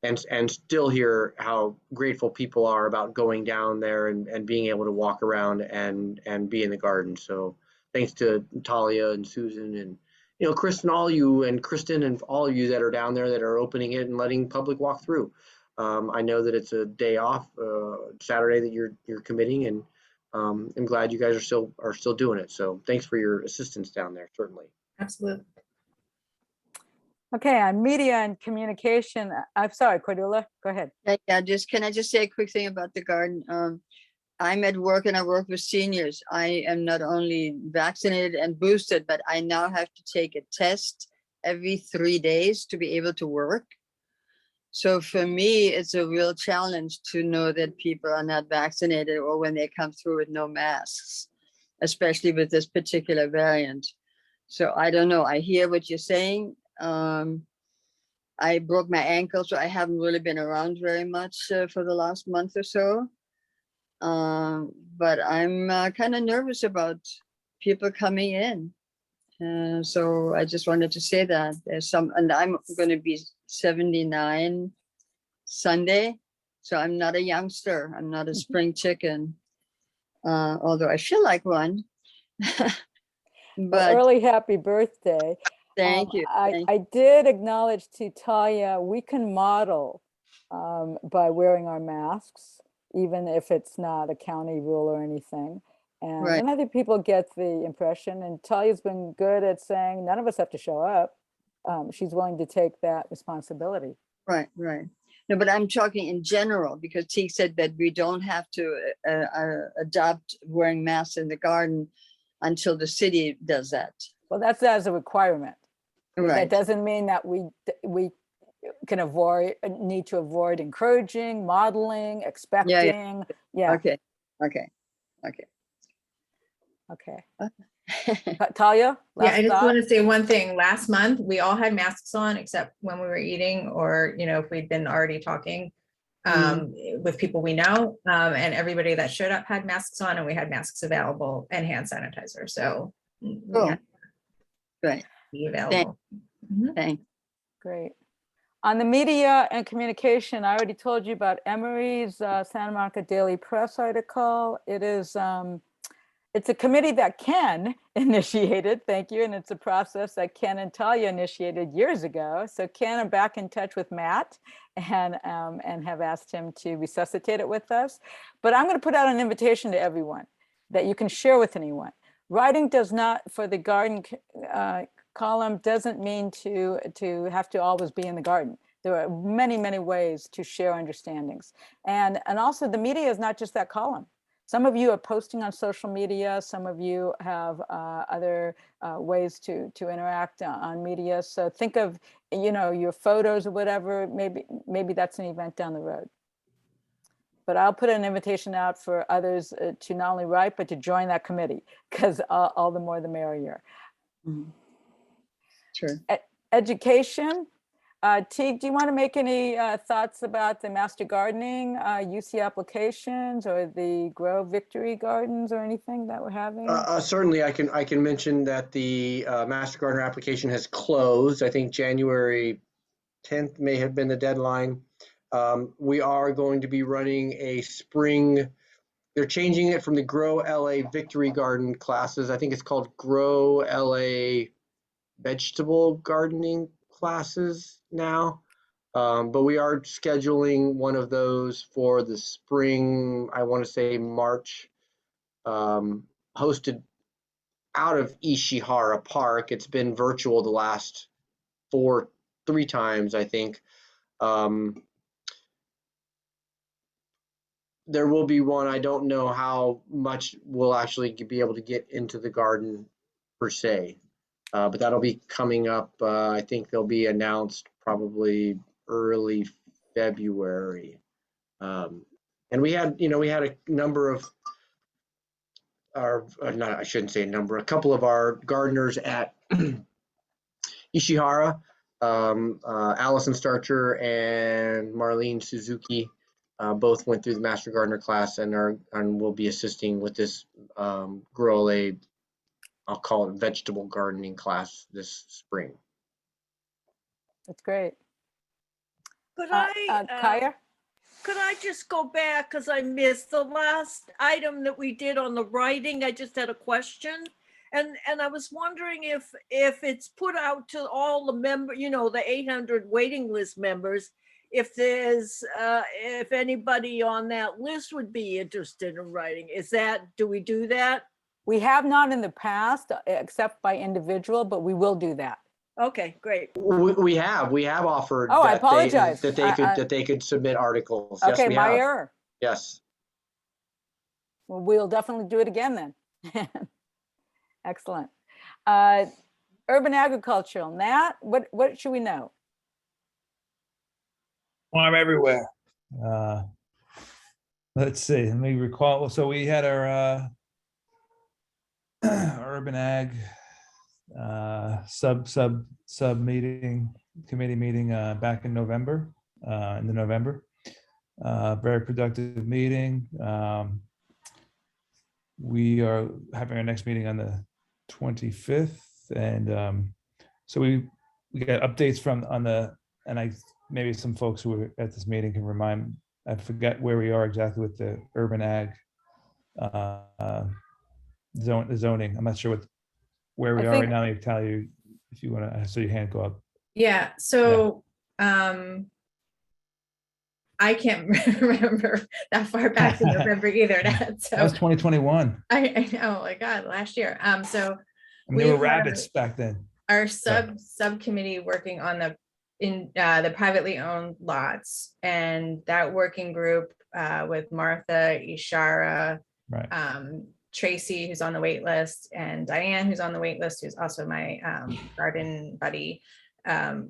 and still hear how grateful people are about going down there and being able to walk around and be in the garden. So thanks to Talia and Susan and Kristen, Kristen and all of you that are down there that are opening it and letting public walk through. I know that it's a day off, Saturday that you're committing, and I'm glad you guys are still doing it. So thanks for your assistance down there, certainly. Absolutely. Okay, on media and communication, I'm sorry, Cordula, go ahead. Yeah, can I just say a quick thing about the garden? I'm at work and I work with seniors. I am not only vaccinated and boosted, but I now have to take a test every 3 days to be able to work. So for me, it's a real challenge to know that people are not vaccinated or when they come through with no masks, especially with this particular variant. So I don't know. I hear what you're saying. I broke my ankle, so I haven't really been around very much for the last month or so. But I'm kind of nervous about people coming in. So I just wanted to say that and I'm going to be 79 Sunday. So I'm not a youngster. I'm not a spring chicken, although I feel like one. But early happy birthday. Thank you. I did acknowledge to Talia, we can model by wearing our masks, even if it's not a county rule or anything. And Right. then other people get the impression, and Talia's been good at saying, none of us have to show up. She's willing to take that responsibility. Right. No, but I'm talking in general, because Teague said that we don't have to adopt wearing masks in the garden until the city does that. Well, that's as a requirement. That Right. doesn't mean that we can need to avoid encouraging, modeling, expecting. Yeah. Okay. Talia? Yeah, I last just thought? want to say one thing. Last month, we all had masks on except when we were eating or, if we'd been already talking with people we know. And everybody that showed up had masks on, and we had masks available and hand sanitizer. So Cool. Right. be available. Thanks. Great. On the media and communication, I already told you about Emery's Santa Monica Daily Press article. It is, it's a committee that Ken initiated, thank you, and it's a process that Ken and Talia initiated years ago. So Ken, I'm back in touch with Matt and have asked him to resuscitate it with us. But I'm going to put out an invitation to everyone that you can share with anyone. Writing does not, for the garden column, doesn't mean to have to always be in the garden. There are many, many ways to share understandings. And also the media is not just that column. Some of you are posting on social media. Some of you have other ways to interact on media. So think of, your photos or whatever, maybe that's an event down the road. But I'll put an invitation out for others to not only write, but to join that committee, because all the more the merrier. Sure. Education. Teague, do you want to make any thoughts about the Master Gardening UC applications or the Grow Victory Gardens or anything that we're having? Certainly, I can mention that the Master Gardener application has closed. I think January 10th may have been the deadline. We are going to be running a spring. They're changing it from the Grow LA Victory Garden classes. I think it's called Grow LA Vegetable Gardening classes now. But we are scheduling one of those for the spring, I want to say March, hosted out of Ishihara Park. It's been virtual the last 3 times, I think. There will be one. I don't know how much we'll actually be able to get into the garden per se, but that'll be coming up. I think they'll be announced probably early February. And we had a number of I shouldn't say a number, a couple of our gardeners at Ishihara Allison Starcher and Marlene Suzuki both went through the Master Gardener class and will be assisting with this grow a, I'll call it vegetable gardening class this spring. That's great. Could Kaya? Could I just go back, because I missed the last item that we did on the writing? I just had a question. And I was wondering if it's put out to all the member, the 800 waiting list members, if there's, if anybody on that list would be interested in writing. Do we do that? We have not in the past, except by individual, but we will do that. Okay, great. We have offered. Oh, I that apologize. that they could submit articles. Yes, Okay, we my have. error. Yes. Well, we'll definitely do it again then. Excellent. Urban agricultural, Nat, what should we know? Farm everywhere. Let's see, let me recall. So we had our urban ag sub meeting, committee meeting back in November, very productive meeting. We are having our next meeting on the 25th, and so we got updates and maybe some folks who were at this meeting can remind, I forget where we are exactly with the urban ag zoning. I'm not sure where we are right now. I can tell you if you want to. I saw your hand go up. Yeah. So I can't remember that far back in November either. So that was 2021. I know, my God, last year. So there were rabbits back then. Our subcommittee working on the privately owned lots, and that working group with Martha, Ishara, Tracy, who's on the wait list, and Diane, who's on the wait list, who's also my garden buddy,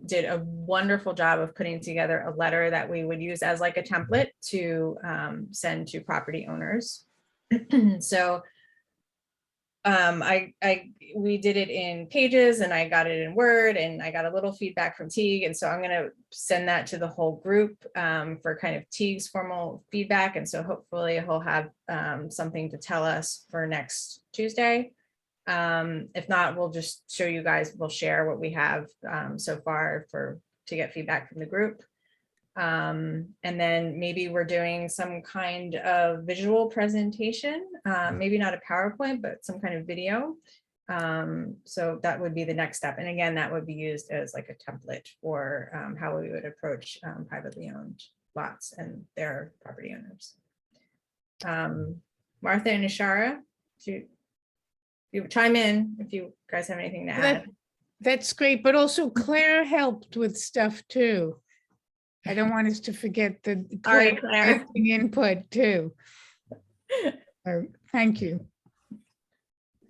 did a wonderful job of putting together a letter that we would use as like a template to send to property owners. So we did it in Pages, and I got it in Word, and I got a little feedback from Teague, and so I'm going to send that to the whole group for kind of Teague's formal feedback, and so hopefully he'll have something to tell us for next Tuesday. If not, we'll just show you guys, we'll share what we have so far to get feedback from the group. And then maybe we're doing some kind of visual presentation, maybe not a PowerPoint, but some kind of video. So that would be the next step. And again, that would be used as like a template for how we would approach privately owned lots and their property owners. Martha and Ishara, you chime in if you guys have anything to add. That's great, but also Claire helped with stuff too. I don't want us to forget the Claire input too. Thank you.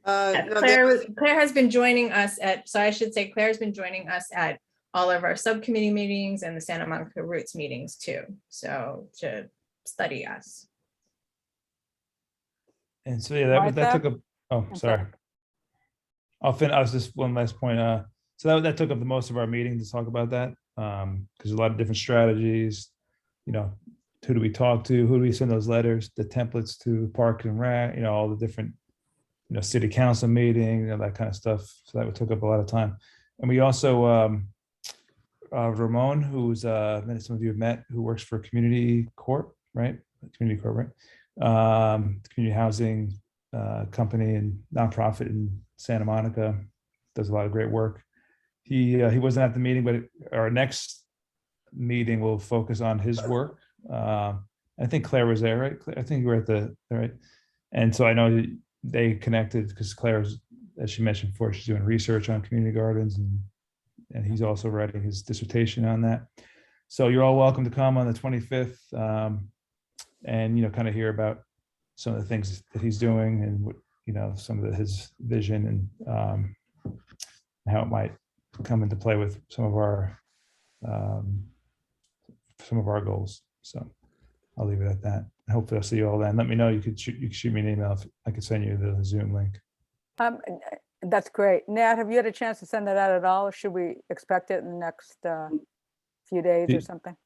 Claire has been joining us Claire's been joining us at all of our subcommittee meetings and the Santa Monica Roots meetings too. So to study us. And so yeah, that took up, sorry. I'll was just one last point. So that took up the most of our meeting to talk about that. Because a lot of different strategies, who do we talk to, who do we send those letters, the templates to Park and Rec, all the different, city council meeting, that kind of stuff. So that took up a lot of time. And we also, Ramon, who's some of you have met, who works for Community Corp, right? Community Corp, right? Community housing company and nonprofit in Santa Monica, does a lot of great work. He wasn't at the meeting, but our next meeting will focus on his work. I think Claire was there, right? I think you were at right. And so I know they connected because Claire's, as she mentioned before, she's doing research on community gardens, and he's also writing his dissertation on that. So you're all welcome to come on the 25th and, kind of hear about some of the things that he's doing and, some of his vision and how it might come into play with some of our goals. So I'll leave it at that. Hopefully I'll see you all then. Let me know. You could shoot me an email if I could send you the Zoom link. That's great. Nat, have you had a chance to send that out at all? Or should we expect it in the next few days or The- something?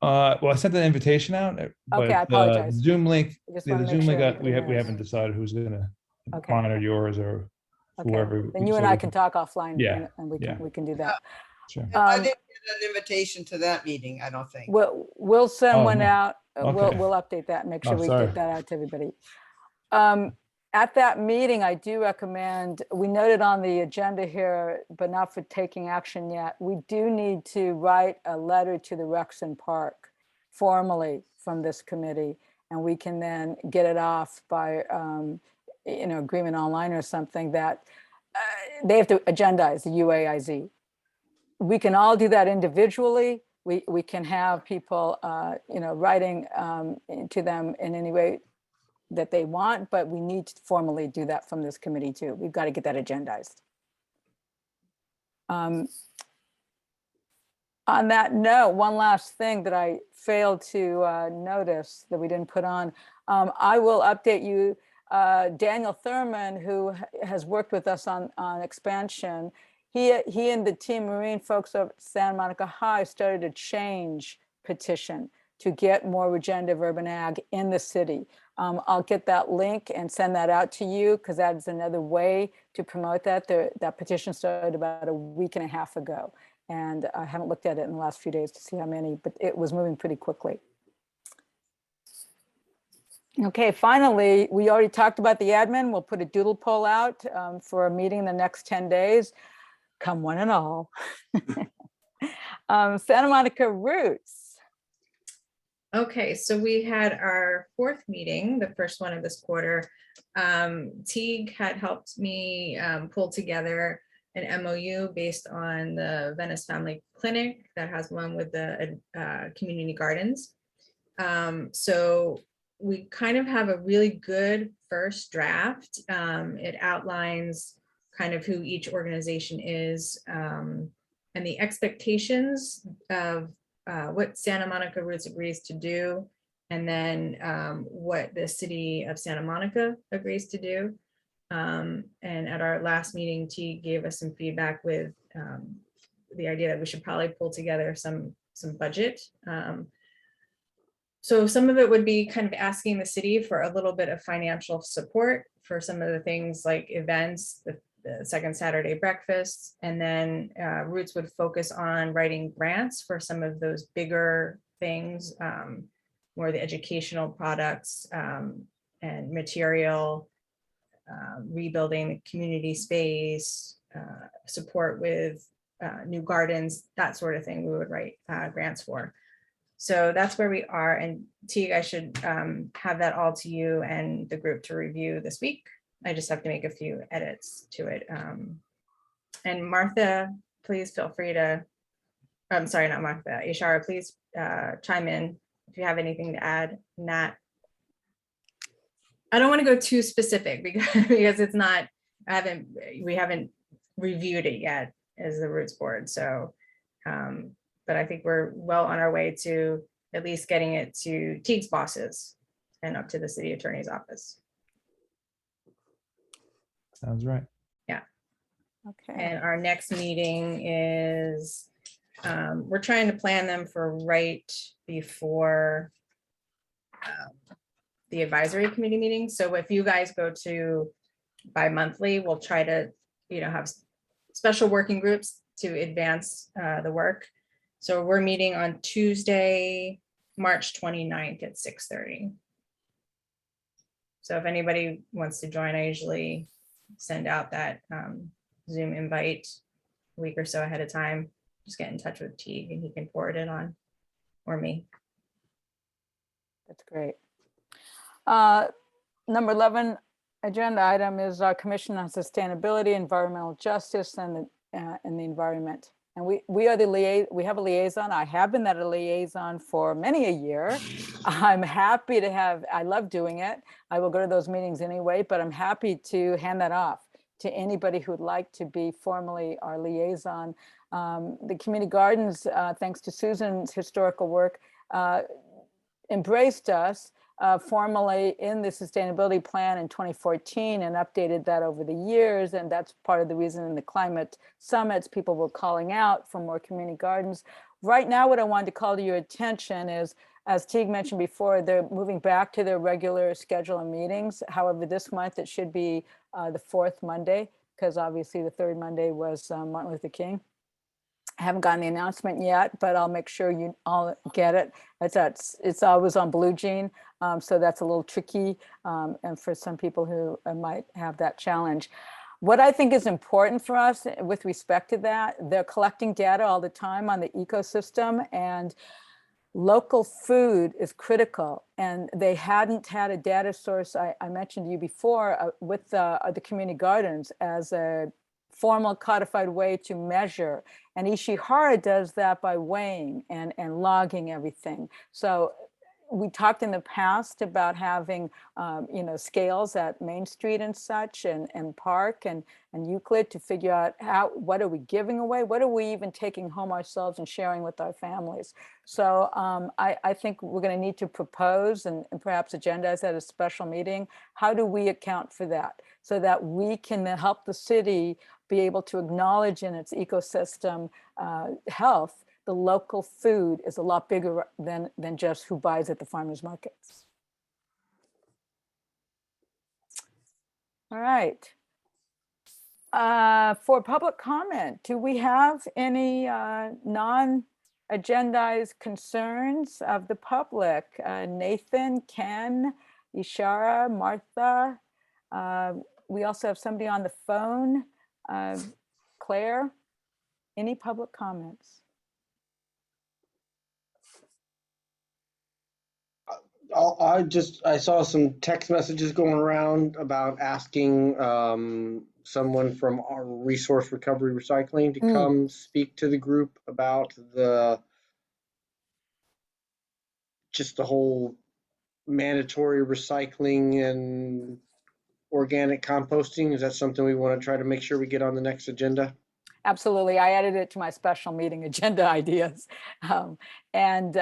Well, I sent an invitation out, but I apologize. Zoom link, I just yeah, wanna the make Zoom link, sure we everybody knows. haven't decided who's gonna Okay. monitor yours or Okay, whoever. then you and so I we can talk offline Yeah, and we yeah. can do that. Sure. And I Um, didn't get an invitation to that meeting, I don't think. We'll send Oh, one no. out. We'll Okay. update that, and make sure Oh, we sorry. get that out to everybody. At that meeting, I do recommend, we noted on the agenda here, but not for taking action yet, we do need to write a letter to the Rexon Park formally from this committee, and we can then get it off by, agreement online or something that they have to agendize the UAIZ. We can all do that individually. We can have people, writing to them in any way that they want, but we need to formally do that from this committee too. We've got to get that agendized. On that note, one last thing that I failed to notice that we didn't put on, I will update you. Daniel Thurman, who has worked with us on expansion, he and the Team Marine folks of Santa Monica High started a change petition to get more regenerative urban ag in the city. I'll get that link and send that out to you because that's another way to promote that. That petition started about a week and a half ago. And I haven't looked at it in the last few days to see how many, but it was moving pretty quickly. Okay, finally, we already talked about the admin. We'll put a doodle poll out for a meeting in the next 10 days. Come one and all. Santa Monica Roots. Okay, so we had our fourth meeting, the first one of this quarter. Teague had helped me pull together an MOU based on the Venice Family Clinic that has one with the community gardens. So we kind of have a really good first draft. It outlines kind of who each organization is and the expectations of what Santa Monica Roots agrees to do, and then what the city of Santa Monica agrees to do. And at our last meeting, T gave us some feedback with the idea that we should probably pull together some budget. So some of it would be kind of asking the city for a little bit of financial support for some of the things like events, the second Saturday breakfasts, and then Roots would focus on writing grants for some of those bigger things, more the educational products and material, rebuilding the community space, support with new gardens, that sort of thing we would write grants for. So that's where we are. And Teague, I should have that all to you and the group to review this week. I just have to make a few edits to it. And Martha, please feel free to, I'm sorry, not Martha, Ishara, please chime in if you have anything to add. Nat. I don't want to go too specific because it's not, we haven't reviewed it yet as the Roots board. So, but I think we're well on our way to at least getting it to Teague's bosses and up to the city attorney's office. Sounds right. Yeah. Okay. And our next meeting is, we're trying to plan them for right before the advisory committee meeting. So if you guys go to bi-monthly, we'll try to, have special working groups to advance the work. So we're meeting on Tuesday, March 29th at 6:30. So if anybody wants to join, I usually send out that Zoom invite a week or so ahead of time. Just get in touch with Teague and he can forward it on, or me. That's great. Number 11 agenda item is our Commission on Sustainability, Environmental Justice, and the environment. And we are we have a liaison. I have been that a liaison for many a year. I'm happy to have, I love doing it. I will go to those meetings anyway, but I'm happy to hand that off to anybody who'd like to be formally our liaison. The community gardens, thanks to Susan's historical work, embraced us. formally in the sustainability plan in 2014 and updated that over the years. And that's part of the reason in the climate summits, people were calling out for more community gardens. Right now, what I wanted to call to your attention is, as Teague mentioned before, they're moving back to their regular schedule of meetings. However, this month it should be the fourth Monday, because obviously the third Monday was Martin Luther King. I haven't gotten the announcement yet, but I'll make sure you all get it. It's always on Blue Jean, so that's a little tricky, and for some people who might have that challenge. What I think is important for us with respect to that, they're collecting data all the time on the ecosystem, and local food is critical. And they hadn't had a data source, I mentioned to you before, with the community gardens as a formal codified way to measure. And Ishihara does that by weighing and logging everything. So we talked in the past about having, scales at Main Street and such, and Park and Euclid, to figure out what are we giving away? What are we even taking home ourselves and sharing with our families? So I think we're going to need to propose and perhaps agendize at a special meeting. How do we account for that so that we can help the city be able to acknowledge in its ecosystem health? The local food is a lot bigger than just who buys at the farmers markets. All right. For public comment, do we have any non-agendized concerns of the public? Nathan, Ken, Ishara, Martha. We also have somebody on the phone. Claire, any public comments? I saw some text messages going around about asking someone from our Resource Recovery Recycling to come speak to the group about the whole mandatory recycling and organic composting. Is that something we want to try to make sure we get on the next agenda? Absolutely. I added it to my special meeting agenda ideas. And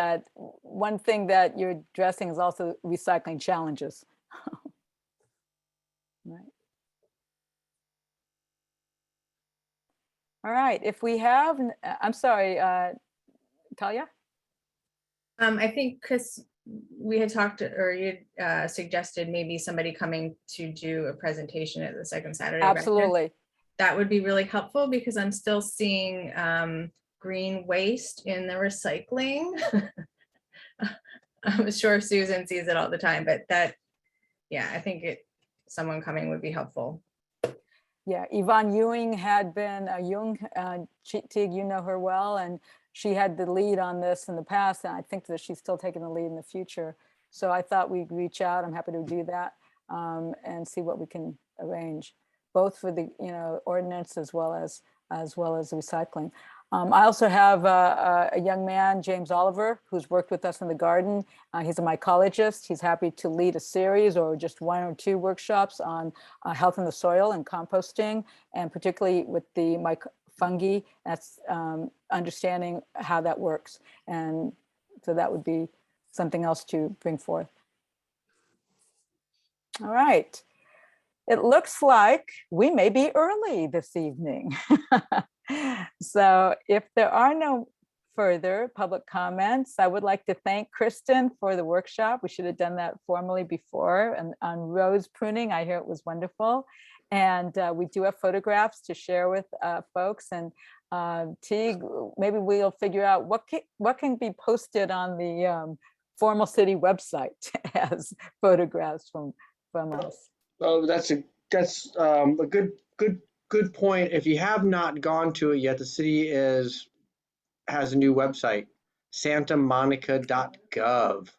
one thing that you're addressing is also recycling challenges. Right. All right. If we have, I'm sorry, Talia? I think, Chris, we had talked, or you suggested maybe somebody coming to do a presentation at the second Saturday. Absolutely. That would be really helpful, because I'm still seeing green waste in the recycling. I'm sure Susan sees it all the time, but I think someone coming would be helpful. Yeah, Yvonne Ewing had been, Teague, you know her well, and she had the lead on this in the past, and I think that she's still taking the lead in the future. So I thought we'd reach out. I'm happy to do that and see what we can arrange, both for the ordinance as well as recycling. I also have a young man, James Oliver, who's worked with us in the garden. He's a mycologist. He's happy to lead a series or just one or two workshops on health in the soil and composting, and particularly with the fungi. That's understanding how that works. And so that would be something else to bring forth. All right. It looks like we may be early this evening. So if there are no further public comments, I would like to thank Kristen for the workshop. We should have done that formally before. And on rose pruning, I hear it was wonderful. And we do have photographs to share with folks. And Teague, maybe we'll figure out what can be posted on the Formal City website as photographs from us. Oh, that's a good point. If you have not gone to it yet, the city has a new website, santamonica.gov.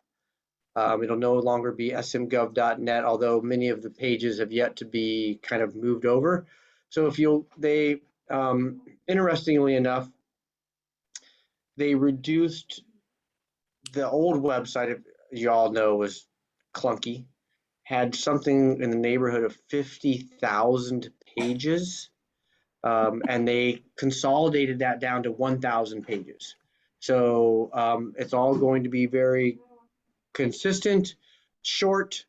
It'll no longer be smgov.net, although many of the pages have yet to be kind of moved over. So interestingly enough, they reduced the old website, as you all know, was clunky, had something in the neighborhood of 50,000 pages, and they consolidated that down to 1,000 pages. So it's all going to be very consistent. short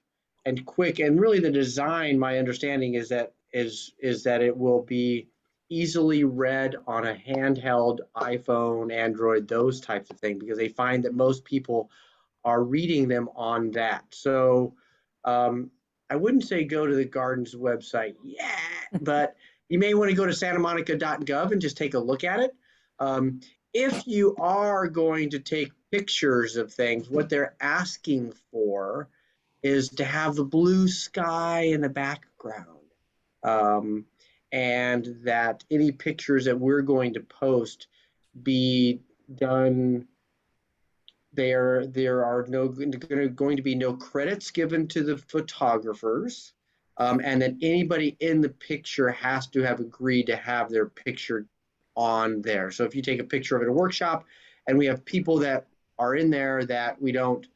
and quick. And really the design, my understanding is that it will be easily read on a handheld iPhone, Android, those types of things, because they find that most people are reading them on that. So I wouldn't say go to the Garden's website yet, but you may want to go to santamonica.gov and just take a look at it. If you are going to take pictures of things, what they're asking for is to have the blue sky in the background. And that any pictures that we're going to post be done, there are going to be no credits given to the photographers, and that anybody in the picture has to have agreed to have their picture on there. So if you take a picture of it at a workshop and we have people that are in there that we don't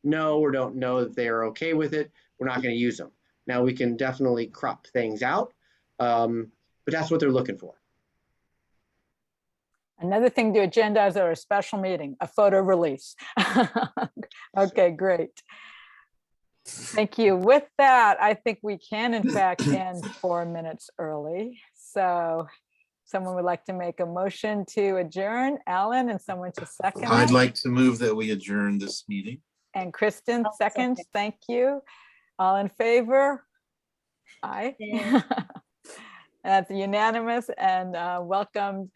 know or don't know that they are okay with it, we're not going to use them. Now we can definitely crop things out, but that's what they're looking for. Another thing to agendize or a special meeting, a photo release. Okay, great. Thank you. With that, I think we can in fact end 4 minutes early. So someone would like to make a motion to adjourn, Alan, and someone to second. I'd it? like to move that we adjourn this meeting. And Kristen seconds, thank you. All in favor? Aye. That's unanimous and welcomed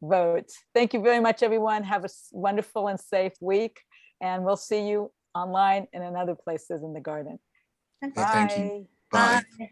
vote. Thank you very much, everyone. Have a wonderful and safe week. And we'll see you online and in other places in the garden. Okay, thank you. Bye. Bye.